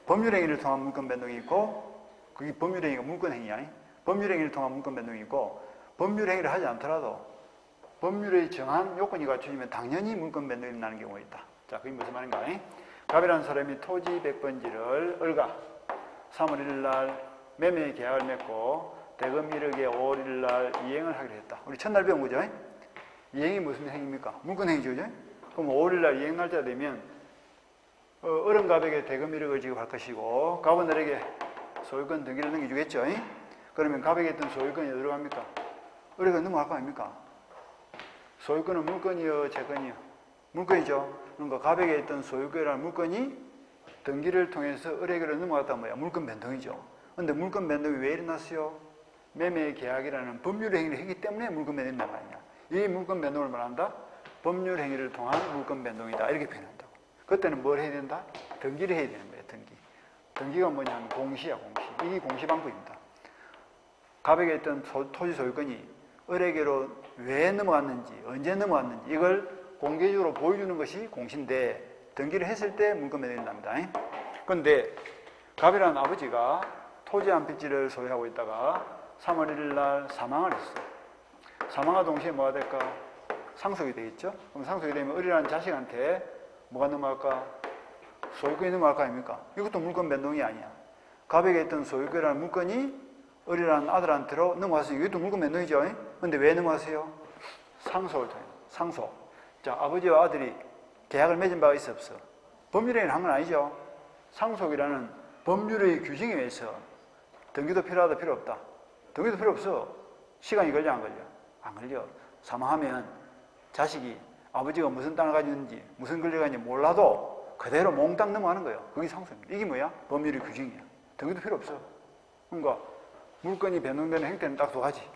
법률 행위를 통한 물건 변동이 있고 그게 법률 행위가 물건 행위야. 법률 행위를 통한 물건 변동이 있고 법률 행위를 하지 않더라도 법률의 정한 요건이 갖춰지면 당연히 물건 변동이 일어나는 경우가 있다. 자, 그게 무슨 말인가? 갑이라는 사람이 토지 100번지를 을가 3월 1일 날 매매 계약을 맺고 대금 1억에 5월 1일 날 이행을 하기로 했다. 우리 첫날 배운 거죠? 이행이 무슨 행위입니까? 물건 행위죠, 그죠? 그럼 5월 1일 날 이행 날짜가 되면 을은 갑에게 대금 1억을 지급할 것이고 갑은 을에게 소유권 등기를 넘겨주겠죠? 그러면 갑에게 있던 소유권이 어디로 갑니까? 을에게 넘어갈 거 아닙니까? 소유권은 물건이요, 채권이요? 물건이죠. 그러니까 갑에게 있던 소유권이라는 물건이 등기를 통해서 을에게로 넘어갔단 말이야. 물건 변동이죠. 그런데 물건 변동이 왜 일어났어요? 매매 계약이라는 법률 행위를 했기 때문에 물건 변동이 일어난 거 아니냐. 이 물건 변동을 말한다? 법률 행위를 통한 물건 변동이다. 이렇게 표현한다고. 그때는 뭘 해야 된다? 등기를 해야 되는 거예요. 등기. 등기가 뭐냐면 공시야, 공시. 이게 공시 방법입니다. 갑에게 있던 토지 소유권이 을에게로 왜 넘어갔는지, 언제 넘어갔는지 이걸 공개적으로 보여주는 것이 공시인데 등기를 했을 때 물권 변동이 납니다. 그런데 갑이라는 아버지가 토지 한 필지를 소유하고 있다가 3월 1일 날 사망을 했어. 사망과 동시에 뭐가 될까? 상속이 되겠죠? 그럼 상속이 되면 을이라는 자식한테 뭐가 넘어갈까? 소유권이 넘어갈 거 아닙니까? 이것도 물권 변동이 아니야. 갑에게 있던 소유권이라는 물권이 을이라는 아들한테로 넘어갔으니 이것도 물권 변동이죠? 그런데 왜 넘어가세요? 상속을 통해. 상속. 자, 아버지와 아들이 계약을 맺은 바가 있어 없어? 법률행위를 한 건 아니죠? 상속이라는 법률의 규정에 의해서 등기도 필요하다 필요 없다. 등기도 필요 없어. 시간이 걸려 안 걸려? 안 걸려. 사망하면 자식이 아버지가 무슨 땅을 가지고 있는지 무슨 권리가 있는지 몰라도 그대로 몽땅 넘어가는 거예요. 그게 상속입니다. 이게 뭐야? 법률의 규정이야. 등기도 필요 없어. 그러니까 물건이 변동되는 행태는 딱 두 가지.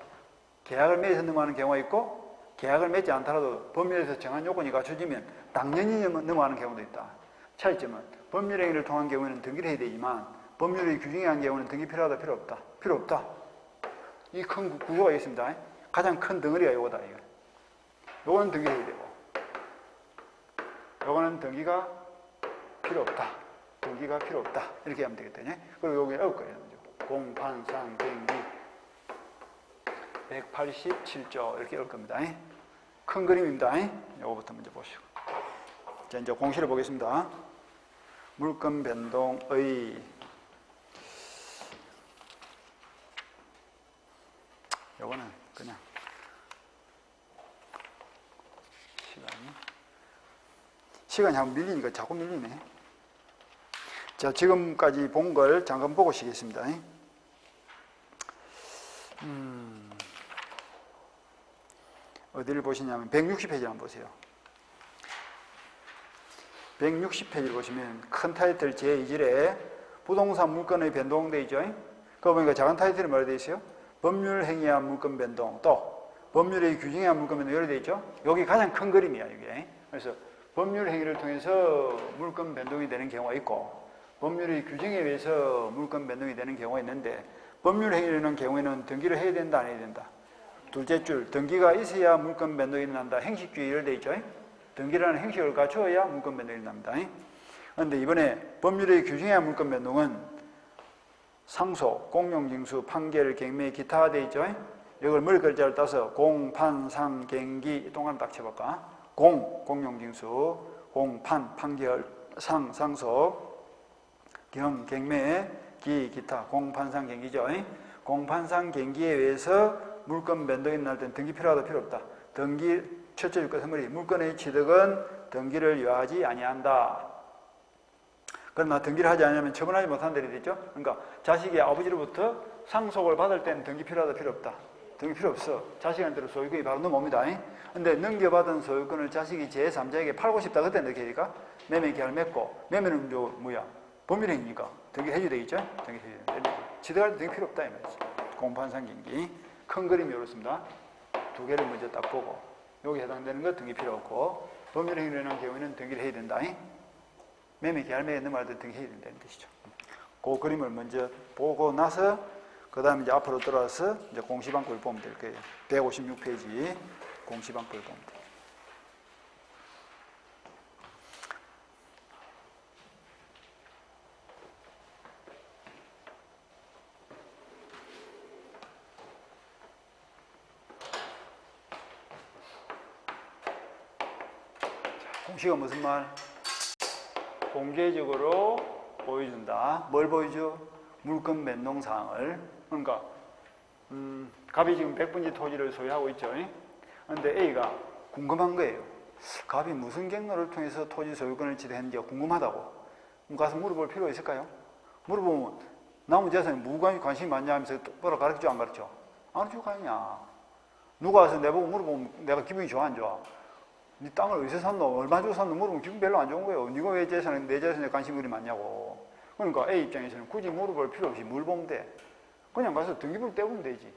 계약을 맺어서 넘어가는 경우가 있고 계약을 맺지 않더라도 법률에서 정한 요건이 갖춰지면 당연히 넘어가는 경우도 있다. 차이점은 법률행위를 통한 경우에는 등기를 해야 되지만 법률의 규정에 의한 경우는 등기 필요하다 필요 없다. 필요 없다. 이 큰 구조가 있습니다. 가장 큰 덩어리가 요거다. 이거. 요거는 등기를 해야 되고 요거는 등기가 필요 없다. 등기가 필요 없다. 이렇게 하면 되겠다. 그리고 요게 어을 거예요. 공판상 등기 187조 이렇게 올 겁니다. 큰 그림입니다. 요거부터 먼저 보시고. 자, 이제 공시를 보겠습니다. 물권 변동의 요거는 그냥 시간이 한번 밀리니까 자꾸 밀리네. 자, 지금까지 본 걸 잠깐 보고 쉬겠습니다. 어디를 보시냐면 160페이지 한번 보세요. 160페이지를 보시면 큰 타이틀 제2질에 부동산 물건의 변동 되어 있죠. 그거 보니까 작은 타이틀이 뭐라 되어 있어요? 법률 행위한 물건 변동, 또 법률의 규정에 의한 물건 변동 이렇게 되어 있죠. 여기 가장 큰 그림이야, 이게. 그래서 법률 행위를 통해서 물건 변동이 되는 경우가 있고 법률의 규정에 의해서 물건 변동이 되는 경우가 있는데 법률 행위라는 경우에는 등기를 해야 된다, 안 해야 된다? 둘째 줄, 등기가 있어야 물건 변동이 일어난다. 행식주의 되어 있죠. 등기라는 행식을 갖추어야 물건 변동이 일어납니다. 그런데 이번에 법률의 규정에 의한 물건 변동은 상속, 공용징수, 판결, 갱매, 기타 되어 있죠. 이걸 머리 글자를 따서 공, 판, 상, 갱기 동안 딱 쳐볼까? 공, 공용징수, 공, 판, 판결, 상, 상속, 경, 갱매, 기, 기타, 공, 판, 상, 갱기죠. 공, 판, 상, 갱기에 의해서 물건 변동이 날 때는 등기 필요하다 필요 없다. 등기 첫째 줄것 선물이 물건의 취득은 등기를 요하지 아니한다. 그러나 등기를 하지 않으면 처분하지 못한다 이렇게 되죠. 그러니까 자식이 아버지로부터 상속을 받을 때는 등기 필요하다 필요 없다. 등기 필요 없어. 자식한테로 소유권이 바로 넘어옵니다. 근데 넘겨받은 소유권을 자식이 제3자에게 팔고 싶다 그때 어떻게 되니까 매매 계약을 맺고 매매는 뭐야? 법률행위니까 등기 해줘야 되겠죠. 등기 해줘야 돼. 취득할 때 등기 필요 없다 이 말이죠. 공판상경기 큰 그림이 이렇습니다. 두 개를 먼저 딱 보고 여기 해당되는 것 등기 필요 없고 법률행위를 하는 경우에는 등기를 해야 된다. 매매 계약을 맺는 말도 등기해야 된다는 뜻이죠. 그 그림을 먼저 보고 나서 그 다음에 이제 앞으로 들어와서 이제 공시방법을 보면 될 거예요. 156페이지 공시방법을 보면 돼요. 공시가 무슨 말? 공개적으로 보여준다. 뭘 보여줘? 물건 변동 사항을. 그러니까 갑이 지금 100분지 토지를 소유하고 있죠. 그런데 A가 궁금한 거예요. 갑이 무슨 경로를 통해서 토지 소유권을 취득했는지가 궁금하다고. 그럼 가서 물어볼 필요가 있을까요? 물어보면 나무 재산에 누가 관심이 많냐 하면서 뭐라 가르쳐줘 안 가르쳐? 안 가르치고 가냐. 누가 와서 내보고 물어보면 내가 기분이 좋아 안 좋아? 네 땅을 어디서 샀노? 얼마 주고 샀노? 물어보면 기분 별로 안 좋은 거예요. 네가 왜 재산에 내 재산에 관심이 그리 많냐고. 그러니까 A 입장에서는 굳이 물어볼 필요 없이 뭘 보면 돼? 그냥 가서 등기부를 떼보면 되지.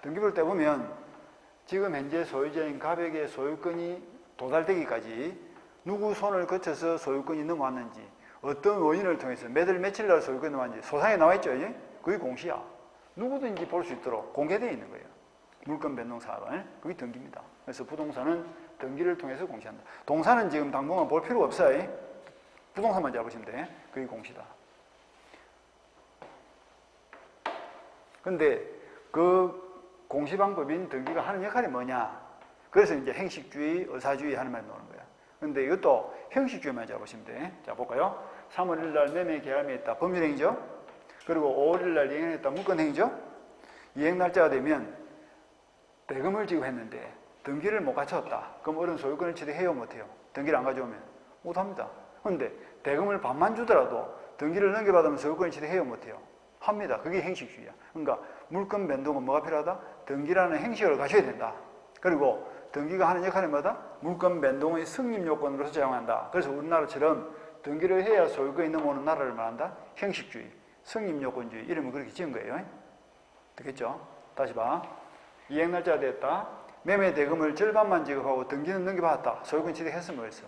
등기부를 떼보면 지금 현재 소유자인 갑에게 소유권이 도달되기까지 누구 손을 거쳐서 소유권이 넘어왔는지 어떤 원인을 통해서 몇 월 며칠 날 소유권이 넘어왔는지 소상에 나와 있죠. 그게 공시야. 누구든지 볼 수 있도록 공개되어 있는 거예요. 물건 변동 사항을. 그게 등기입니다. 그래서 부동산은 등기를 통해서 공시한다. 동사는 지금 당분간 볼 필요가 없어요. 부동산만 잡으시면 돼. 그게 공시다. 근데 그 공시 방법인 등기가 하는 역할이 뭐냐? 그래서 이제 행식주의, 의사주의 하는 말이 나오는 거야. 근데 이것도 형식주의만 잡으시면 돼. 자, 볼까요? 3월 1일 날 매매 계약이 있다. 법률행위죠. 그리고 5월 1일 날 이행했다. 물건행위죠. 이행 날짜가 되면 대금을 지급했는데 등기를 못 갖췄다. 그럼 어른 소유권을 취득해요, 못해요? 등기를 안 가져오면 못합니다. 그런데 대금을 반만 주더라도 등기를 넘겨받으면 소유권을 취득해요, 못해요? 합니다. 그게 행식주의야. 그러니까 물건 변동은 뭐가 필요하다? 등기라는 행식을 갖춰야 된다. 그리고 등기가 하는 역할이 뭐다? 물건 변동의 승립 요건으로서 작용한다. 그래서 우리나라처럼 등기를 해야 소유권이 넘어오는 나라를 말한다? 형식주의, 승립 요건주의. 이름을 그렇게 지은 거예요. 됐겠죠? 다시 봐. 이행 날짜가 됐다. 매매 대금을 절반만 지급하고 등기는 넘겨받았다. 소유권 취득했으면 뭐했어?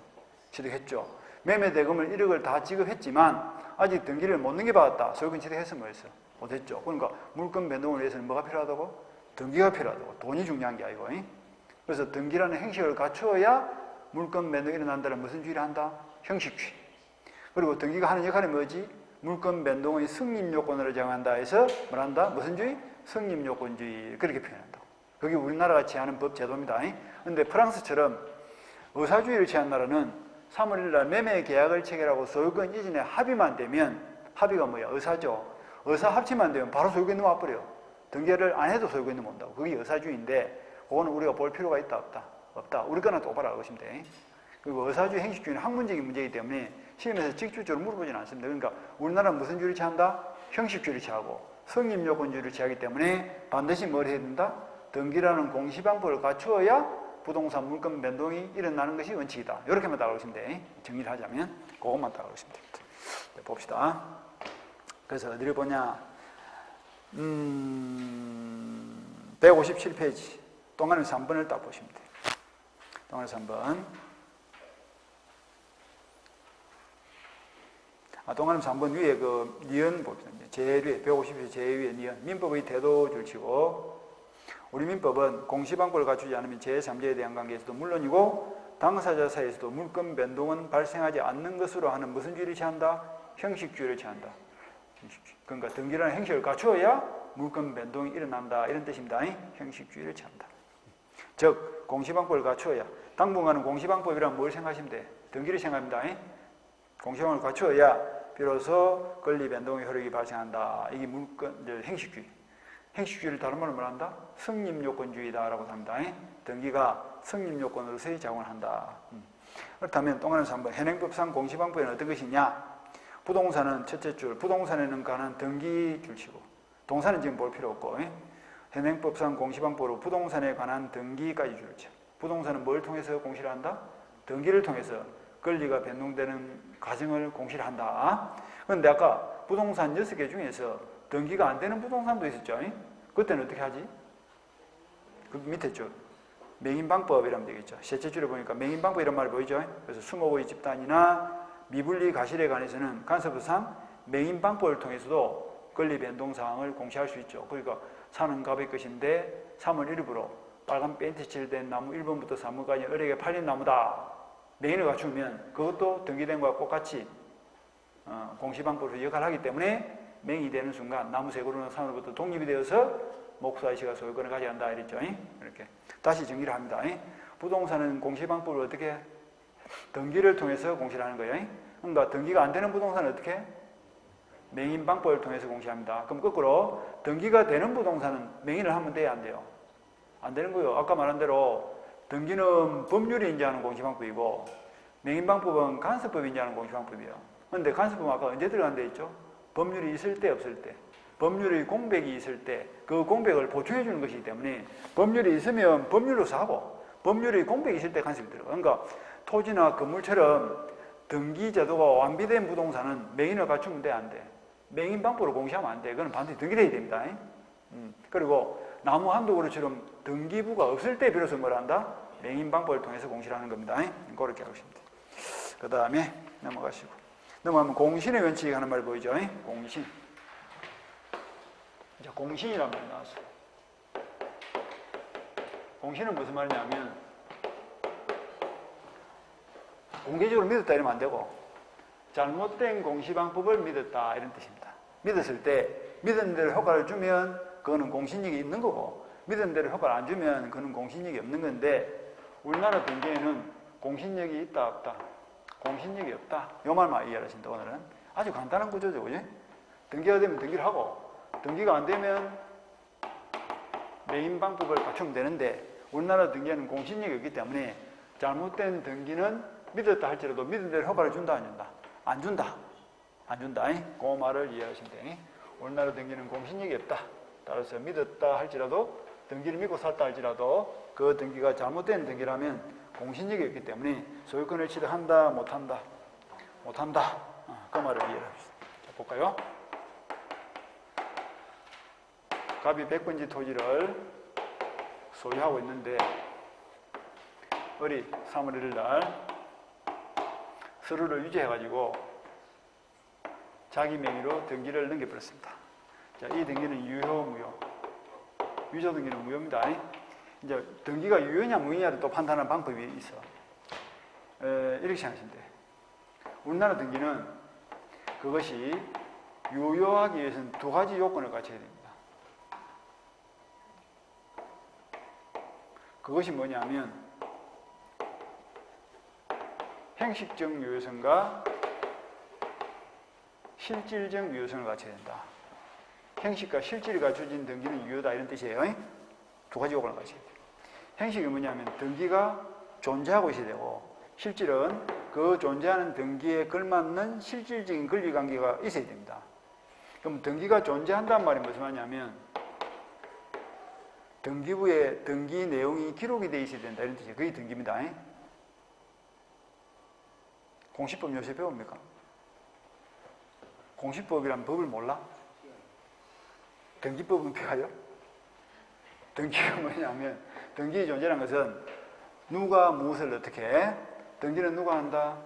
취득했죠. 매매 대금을 1억을 다 지급했지만 아직 등기를 못 넘겨받았다. 소유권 취득했으면 뭐했어? 못했죠. 그러니까 물건 변동을 위해서는 뭐가 필요하다고? 등기가 필요하다고. 돈이 중요한 게 아니고. 그래서 등기라는 행식을 갖추어야 물건 변동이 일어난다는 무슨 주의를 한다? 형식주의. 그리고 등기가 하는 역할이 뭐지? 물건 변동의 승립 요건으로 정한다 해서 뭘 한다? 무슨 주의? 승립 요건주의. 그렇게 표현한다. 그게 우리나라가 취하는 법 제도입니다. 그런데 프랑스처럼 의사주의를 취한 나라는 3월 1일 날 매매 계약을 체결하고 소유권 이전에 합의만 되면, 합의가 뭐야? 의사죠. 의사 합치만 되면 바로 소유권이 넘어와버려요. 등기를 안 해도 소유권이 넘어온다고. 그게 의사주의인데 그거는 우리가 볼 필요가 있다, 없다? 없다. 우리 거나 똑바로 알고 있으면 돼. 그리고 의사주의, 행식주의는 학문적인 문제이기 때문에 시험에서 직접적으로 물어보지는 않습니다. 그러니까 우리나라는 무슨 주의를 취한다? 형식주의를 취하고 성립요건주의를 취하기 때문에 반드시 뭘 해야 된다? 등기라는 공시방법을 갖추어야 부동산 물건 변동이 일어나는 것이 원칙이다. 이렇게만 딱 알고 있으면 돼. 정리를 하자면 그것만 딱 알고 있으면 됩니다. 자, 봅시다. 그래서 어디를 보냐? 157페이지. 동안의 3번을 딱 보시면 돼요. 동안의 3번. 동안의 3번 위에 그 니은 봅시다. 제일 위에 150페이지 제일 위에 니은. 민법의 태도줄 치고 우리 민법은 공시방법을 갖추지 않으면 제3자에 대한 관계에서도 물론이고 당사자 사이에서도 물건 변동은 발생하지 않는 것으로 하는 무슨 주의를 취한다? 형식주의를 취한다. 그러니까 등기라는 행식을 갖추어야 물건 변동이 일어난다. 이런 뜻입니다. 형식주의를 취한다. 즉 공시방법을 갖추어야, 당분간은 공시방법이란 뭘 생각하시면 돼? 등기를 생각합니다. 공시방법을 갖추어야 비로소 권리 변동의 효력이 발생한다. 이게 물건 행식주의. 행식주의를 다른 말로 말한다? 승립요건주의다라고 합니다. 등기가 승립요건으로서의 작용을 한다. 그렇다면 동안에서 한번 현행법상 공시방법에는 어떤 것이냐? 부동산은 첫째 줄, 부동산에는 관한 등기 줄치고, 동산은 지금 볼 필요 없고, 현행법상 공시방법으로 부동산에 관한 등기까지 줄쳐. 부동산은 뭘 통해서 공시를 한다? 등기를 통해서 권리가 변동되는 과정을 공시를 한다. 그런데 아까 부동산 6개 중에서 등기가 안 되는 부동산도 있었죠. 그때는 어떻게 하지? 그 밑에 줄 맹인방법이라면 되겠죠. 셋째 줄에 보니까 맹인방법 이런 말이 보이죠. 그래서 수목의 집단이나 미분리 가실에 관해서는 간섭법상 맹인방법을 통해서도 권리 변동 사항을 공시할 수 있죠. 그러니까 사는 갑의 것인데 3월 1일부로 빨간 페인트 칠된 나무 1번부터 3번까지 을에게 팔린 나무다. 맹인을 갖추면 그것도 등기된 것과 똑같이 공시방법으로 역할을 하기 때문에 맹이 되는 순간 나무 세그루는 산으로부터 독립이 되어서 목수아저씨가 소유권을 가져간다 이랬죠. 이렇게 다시 정리를 합니다. 부동산은 공시방법을 어떻게? 등기를 통해서 공시를 하는 거예요. 그러니까 등기가 안 되는 부동산은 어떻게? 맹인방법을 통해서 공시합니다. 그럼 거꾸로 등기가 되는 부동산은 맹인을 하면 돼요, 안 돼요? 안 되는 거예요. 아까 말한 대로 등기는 법률이 인정하는 공시방법이고 맹인방법은 간섭법이 인정하는 공시방법이에요. 그런데 간섭법은 아까 언제 들어간다 했죠? 법률이 있을 때 없을 때, 법률의 공백이 있을 때 그 공백을 보충해 주는 것이기 때문에 법률이 있으면 법률로서 하고 법률의 공백이 있을 때 간섭이 들어가. 그러니까 토지나 건물처럼 등기 제도가 완비된 부동산은 맹인을 갖추면 돼, 안 돼? 맹인방법으로 공시하면 안 돼. 그건 반드시 등기돼야 됩니다. 그리고 나무 한두 그루처럼 등기부가 없을 때 비로소 뭘 한다? 맹인방법을 통해서 공시를 하는 겁니다. 그렇게 하시면 돼요. 그 다음에 넘어가시고. 넘어가면 공신의 원칙 하는 말 보이죠? 공신. 이제 공신이란 말이 나왔어요. 공시는 무슨 말이냐면 공개적으로 믿었다 이러면 안 되고 잘못된 공시방법을 믿었다 이런 뜻입니다. 믿었을 때 믿은 대로 효과를 주면 그거는 공신력이 있는 거고 믿은 대로 효과를 안 주면 그거는 공신력이 없는 건데 우리나라 등기에는 공신력이 있다 없다? 공신력이 없다. 요 말만 이해하신다. 오늘은 아주 간단한 구조죠. 그지? 등기가 되면 등기를 하고 등기가 안 되면 메인 방법을 갖추면 되는데 우리나라 등기에는 공신력이 없기 때문에 잘못된 등기는 믿었다 할지라도 믿은 대로 효과를 준다 안 준다? 안 준다. 안 준다. 그 말을 이해하시면 되니 우리나라 등기는 공신력이 없다. 따라서 믿었다 할지라도 등기를 믿고 살다 할지라도 그 등기가 잘못된 등기라면 공신력이 없기 때문에 소유권을 취득한다 못한다? 못한다. 그 말을 이해합시다. 자, 볼까요? 갑이 100번지 토지를 소유하고 있는데 을이 3월 1일 날 서류를 유지해가지고 자기 명의로 등기를 넘겨버렸습니다. 자, 이 등기는 유효, 무효. 유효 등기는 무효입니다. 이제 등기가 유효냐, 무효냐를 또 판단하는 방법이 있어. 이렇게 생각하시면 돼. 우리나라 등기는 그것이 유효하기 위해서는 두 가지 요건을 갖춰야 됩니다. 그것이 뭐냐면 행식적 유효성과 실질적 유효성을 갖춰야 된다. 행식과 실질이 갖춰진 등기는 유효다 이런 뜻이에요. 두 가지 요건을 갖춰야 돼요. 행식이 뭐냐면 등기가 존재하고 있어야 되고 실질은 그 존재하는 등기에 걸맞는 실질적인 권리관계가 있어야 됩니다. 그럼 등기가 존재한다는 말이 무슨 말이냐면 등기부에 등기 내용이 기록이 되어 있어야 된다 이런 뜻이에요. 그게 등기입니다. 공시법 요새 배웁니까? 공시법이란 법을 몰라? 등기법은 배워요? 등기가 뭐냐면 등기 존재라는 것은 누가 무엇을 어떻게 해? 등기는 누가 한다?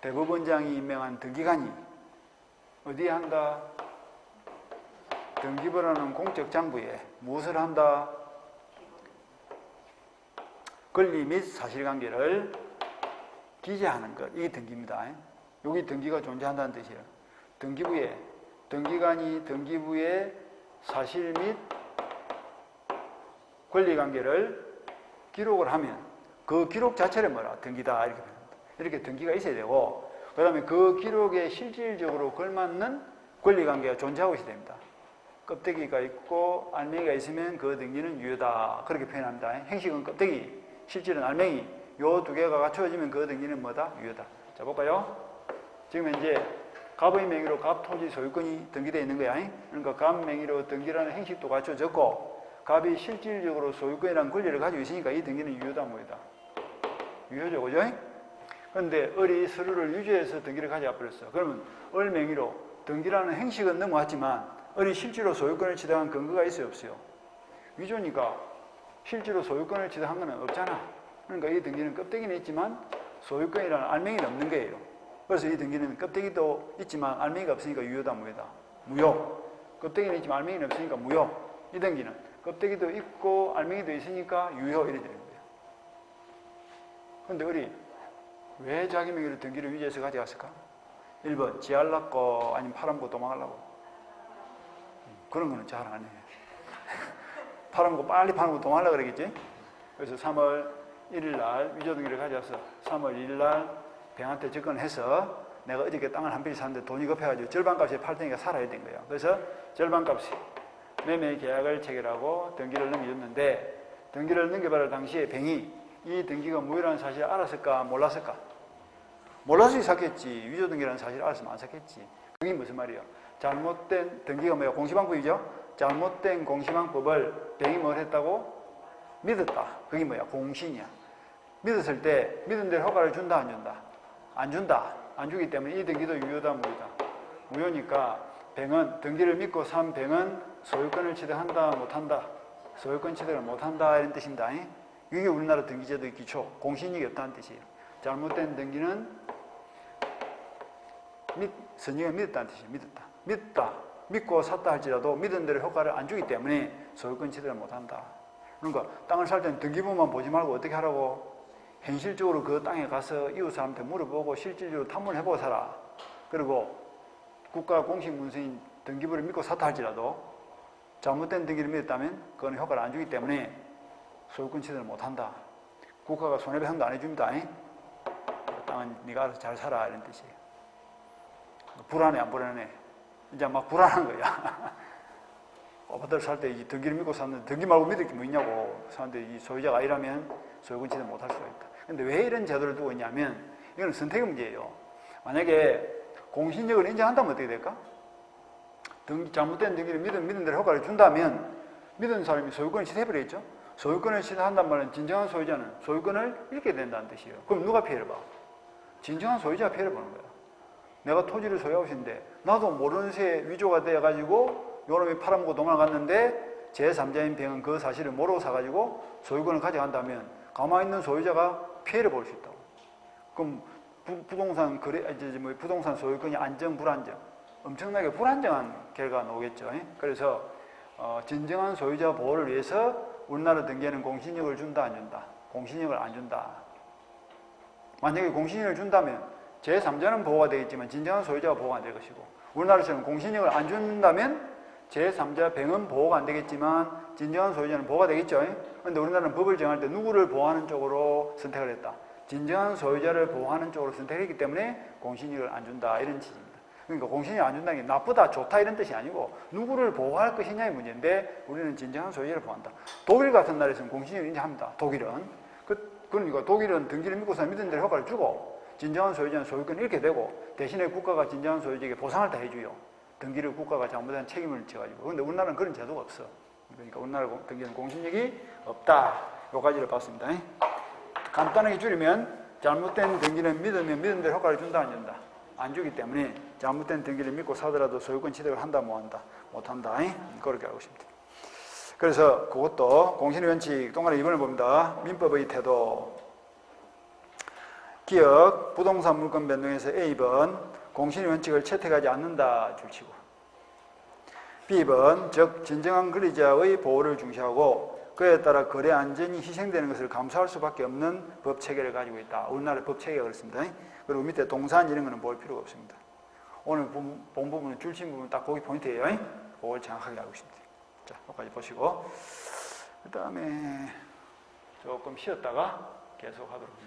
대법원장이 임명한 등기관이 어디에 한다? 등기부라는 공적 장부에 무엇을 한다? 권리 및 사실관계를 기재하는 것. 이게 등기입니다. 여기 등기가 존재한다는 뜻이에요. 등기부에 등기관이 등기부에 사실 및 권리관계를 기록을 하면 그 기록 자체를 뭐라? 등기다 이렇게 표현합니다. 이렇게 등기가 있어야 되고 그 다음에 그 기록에 실질적으로 걸맞는 권리관계가 존재하고 있어야 됩니다. 껍데기가 있고 알맹이가 있으면 그 등기는 유효다 그렇게 표현합니다. 행식은 껍데기, 실질은 알맹이 요 두 개가 갖춰지면 그 등기는 뭐다? 유효다. 자 볼까요? 지금 이제 갑의 명의로 갑 토지 소유권이 등기되어 있는 거야. 그러니까 갑 명의로 등기라는 행식도 갖춰졌고 갑이 실질적으로 소유권이라는 권리를 가지고 있으니까 이 등기는 유효다 무효다? 유효죠. 그죠? 그런데 을이 서류를 유지해서 등기를 가져와 버렸어. 그러면 을 명의로 등기라는 행식은 넘어왔지만 을이 실제로 소유권을 취득한 근거가 있어요 없어요? 위조니까 실제로 소유권을 취득한 건 없잖아. 그러니까 이 등기는 껍데기는 있지만 소유권이라는 알맹이는 없는 거예요. 그래서 이 등기는 껍데기도 있지만 알맹이가 없으니까 유효다 무효다? 무효. 껍데기는 있지만 알맹이는 없으니까 무효. 이 등기는 껍데기도 있고 알맹이도 있으니까 유효 이래 되는 거예요. 그런데 을이 왜 자기 명의로 등기를 유지해서 가져갔을까? 1번 지하려고 아니면 팔아먹고 도망가려고? 그런 거는 잘 안 해요. 팔아먹고 빨리 팔아먹고 도망가려고 그러겠지? 그래서 3월 1일 날 위조등기를 가져와서 3월 1일 날 병한테 접근해서 내가 어저께 땅을 한 평 샀는데 돈이 급해가지고 절반값에 팔 테니까 살아야 된 거예요. 그래서 절반값에 매매 계약을 체결하고 등기를 넘겨줬는데 등기를 넘겨받을 당시에 병이 이 등기가 무효라는 사실을 알았을까 몰랐을까? 몰라서 샀겠지. 위조등기라는 사실을 알았으면 안 샀겠지. 그게 무슨 말이에요? 잘못된 등기가 뭐예요? 공시방법이죠? 잘못된 공시방법을 병이 뭘 했다고? 믿었다. 그게 뭐야? 공신이야. 믿었을 때 믿은 대로 효과를 준다 안 준다? 안 준다. 안 주기 때문에 이 등기도 유효다 무효다? 무효니까 병은 등기를 믿고 산 병은 소유권을 취득한다 못한다? 소유권 취득을 못한다 이런 뜻입니다. 이게 우리나라 등기제도의 기초 공신력이 없다는 뜻이에요. 잘못된 등기는 선의가 믿었다는 뜻이에요. 믿었다. 믿다. 믿고 샀다 할지라도 믿은 대로 효과를 안 주기 때문에 소유권 취득을 못한다. 그러니까 땅을 살 때는 등기부만 보지 말고 어떻게 하라고? 현실적으로 그 땅에 가서 이웃 사람한테 물어보고 실질적으로 탐문을 해보고 살아. 그리고 국가 공식 문서인 등기부를 믿고 샀다 할지라도 잘못된 등기를 믿었다면 그건 효과를 안 주기 때문에 소유권 취득을 못한다. 국가가 손해배상도 안 해줍니다. 땅은 네가 알아서 잘 살아 이런 뜻이에요. 불안해 안 불안해? 이제 막 불안한 거야. 아파트를 살 때 이 등기를 믿고 샀는데 등기 말고 믿을 게 뭐 있냐고. 사는데 이 소유자가 아니라면 소유권 취득 못할 수가 있다. 근데 왜 이런 제도를 두고 있냐면 이건 선택의 문제예요. 만약에 공신력을 인정한다면 어떻게 될까? 잘못된 등기를 믿은 대로 효과를 준다면 믿은 사람이 소유권을 취득해버리겠죠? 소유권을 취득한단 말은 진정한 소유자는 소유권을 잃게 된다는 뜻이에요. 그럼 누가 피해를 봐? 진정한 소유자가 피해를 보는 거야. 내가 토지를 소유하고 있는데 나도 모르는 새에 위조가 되어가지고 요놈이 팔아먹고 도망갔는데 제3자인 병은 그 사실을 모르고 사가지고 소유권을 가져간다면 가만히 있는 소유자가 피해를 볼 수 있다고. 그럼 부동산 거래, 부동산 소유권이 안정, 불안정. 엄청나게 불안정한 결과가 나오겠죠. 그래서 진정한 소유자 보호를 위해서 우리나라 등기에는 공신력을 준다, 안 준다? 공신력을 안 준다. 만약에 공신력을 준다면 제3자는 보호가 되겠지만 진정한 소유자가 보호가 안 될 것이고, 우리나라처럼 공신력을 안 준다면 제3자 병은 보호가 안 되겠지만 진정한 소유자는 보호가 되겠죠. 그런데 우리나라는 법을 정할 때 누구를 보호하는 쪽으로 선택을 했다? 진정한 소유자를 보호하는 쪽으로 선택했기 때문에 공신력을 안 준다 이런 취지입니다. 그러니까 공신력을 안 준다는 게 나쁘다, 좋다 이런 뜻이 아니고 누구를 보호할 것이냐의 문제인데 우리는 진정한 소유자를 보호한다. 독일 같은 나라에서는 공신력을 인정합니다. 독일은. 그러니까 독일은 등기를 믿고서 믿은 대로 효과를 주고 진정한 소유자는 소유권을 잃게 되고 대신에 국가가 진정한 소유자에게 보상을 다 해줘요. 등기를 국가가 잘못한 책임을 져가지고. 그런데 우리나라는 그런 제도가 없어. 그러니까 우리나라 등기는 공신력이 없다. 요까지를 봤습니다. 간단하게 줄이면 잘못된 등기는 믿으면 믿은 대로 효과를 준다, 안 준다? 안 주기 때문에 잘못된 등기를 믿고 사더라도 소유권 취득을 한다, 못 한다? 못 한다. 그렇게 알고 싶습니다. 그래서 그것도 공신의 원칙 동안에 2번을 봅니다. 민법의 태도. 기억, 부동산 물권 변동에서 A번 공신의 원칙을 채택하지 않는다 줄치고, B번 즉 진정한 거래자의 보호를 중시하고 그에 따라 거래 안전이 희생되는 것을 감수할 수밖에 없는 법 체계를 가지고 있다. 우리나라 법 체계가 그렇습니다. 그리고 밑에 동산 이런 거는 볼 필요가 없습니다. 오늘 본 부분은 줄친 부분 딱 거기 포인트예요. 그걸 정확하게 알고 있습니다. 자, 여기까지 보시고 그 다음에 조금 쉬었다가 계속 하도록 합니다.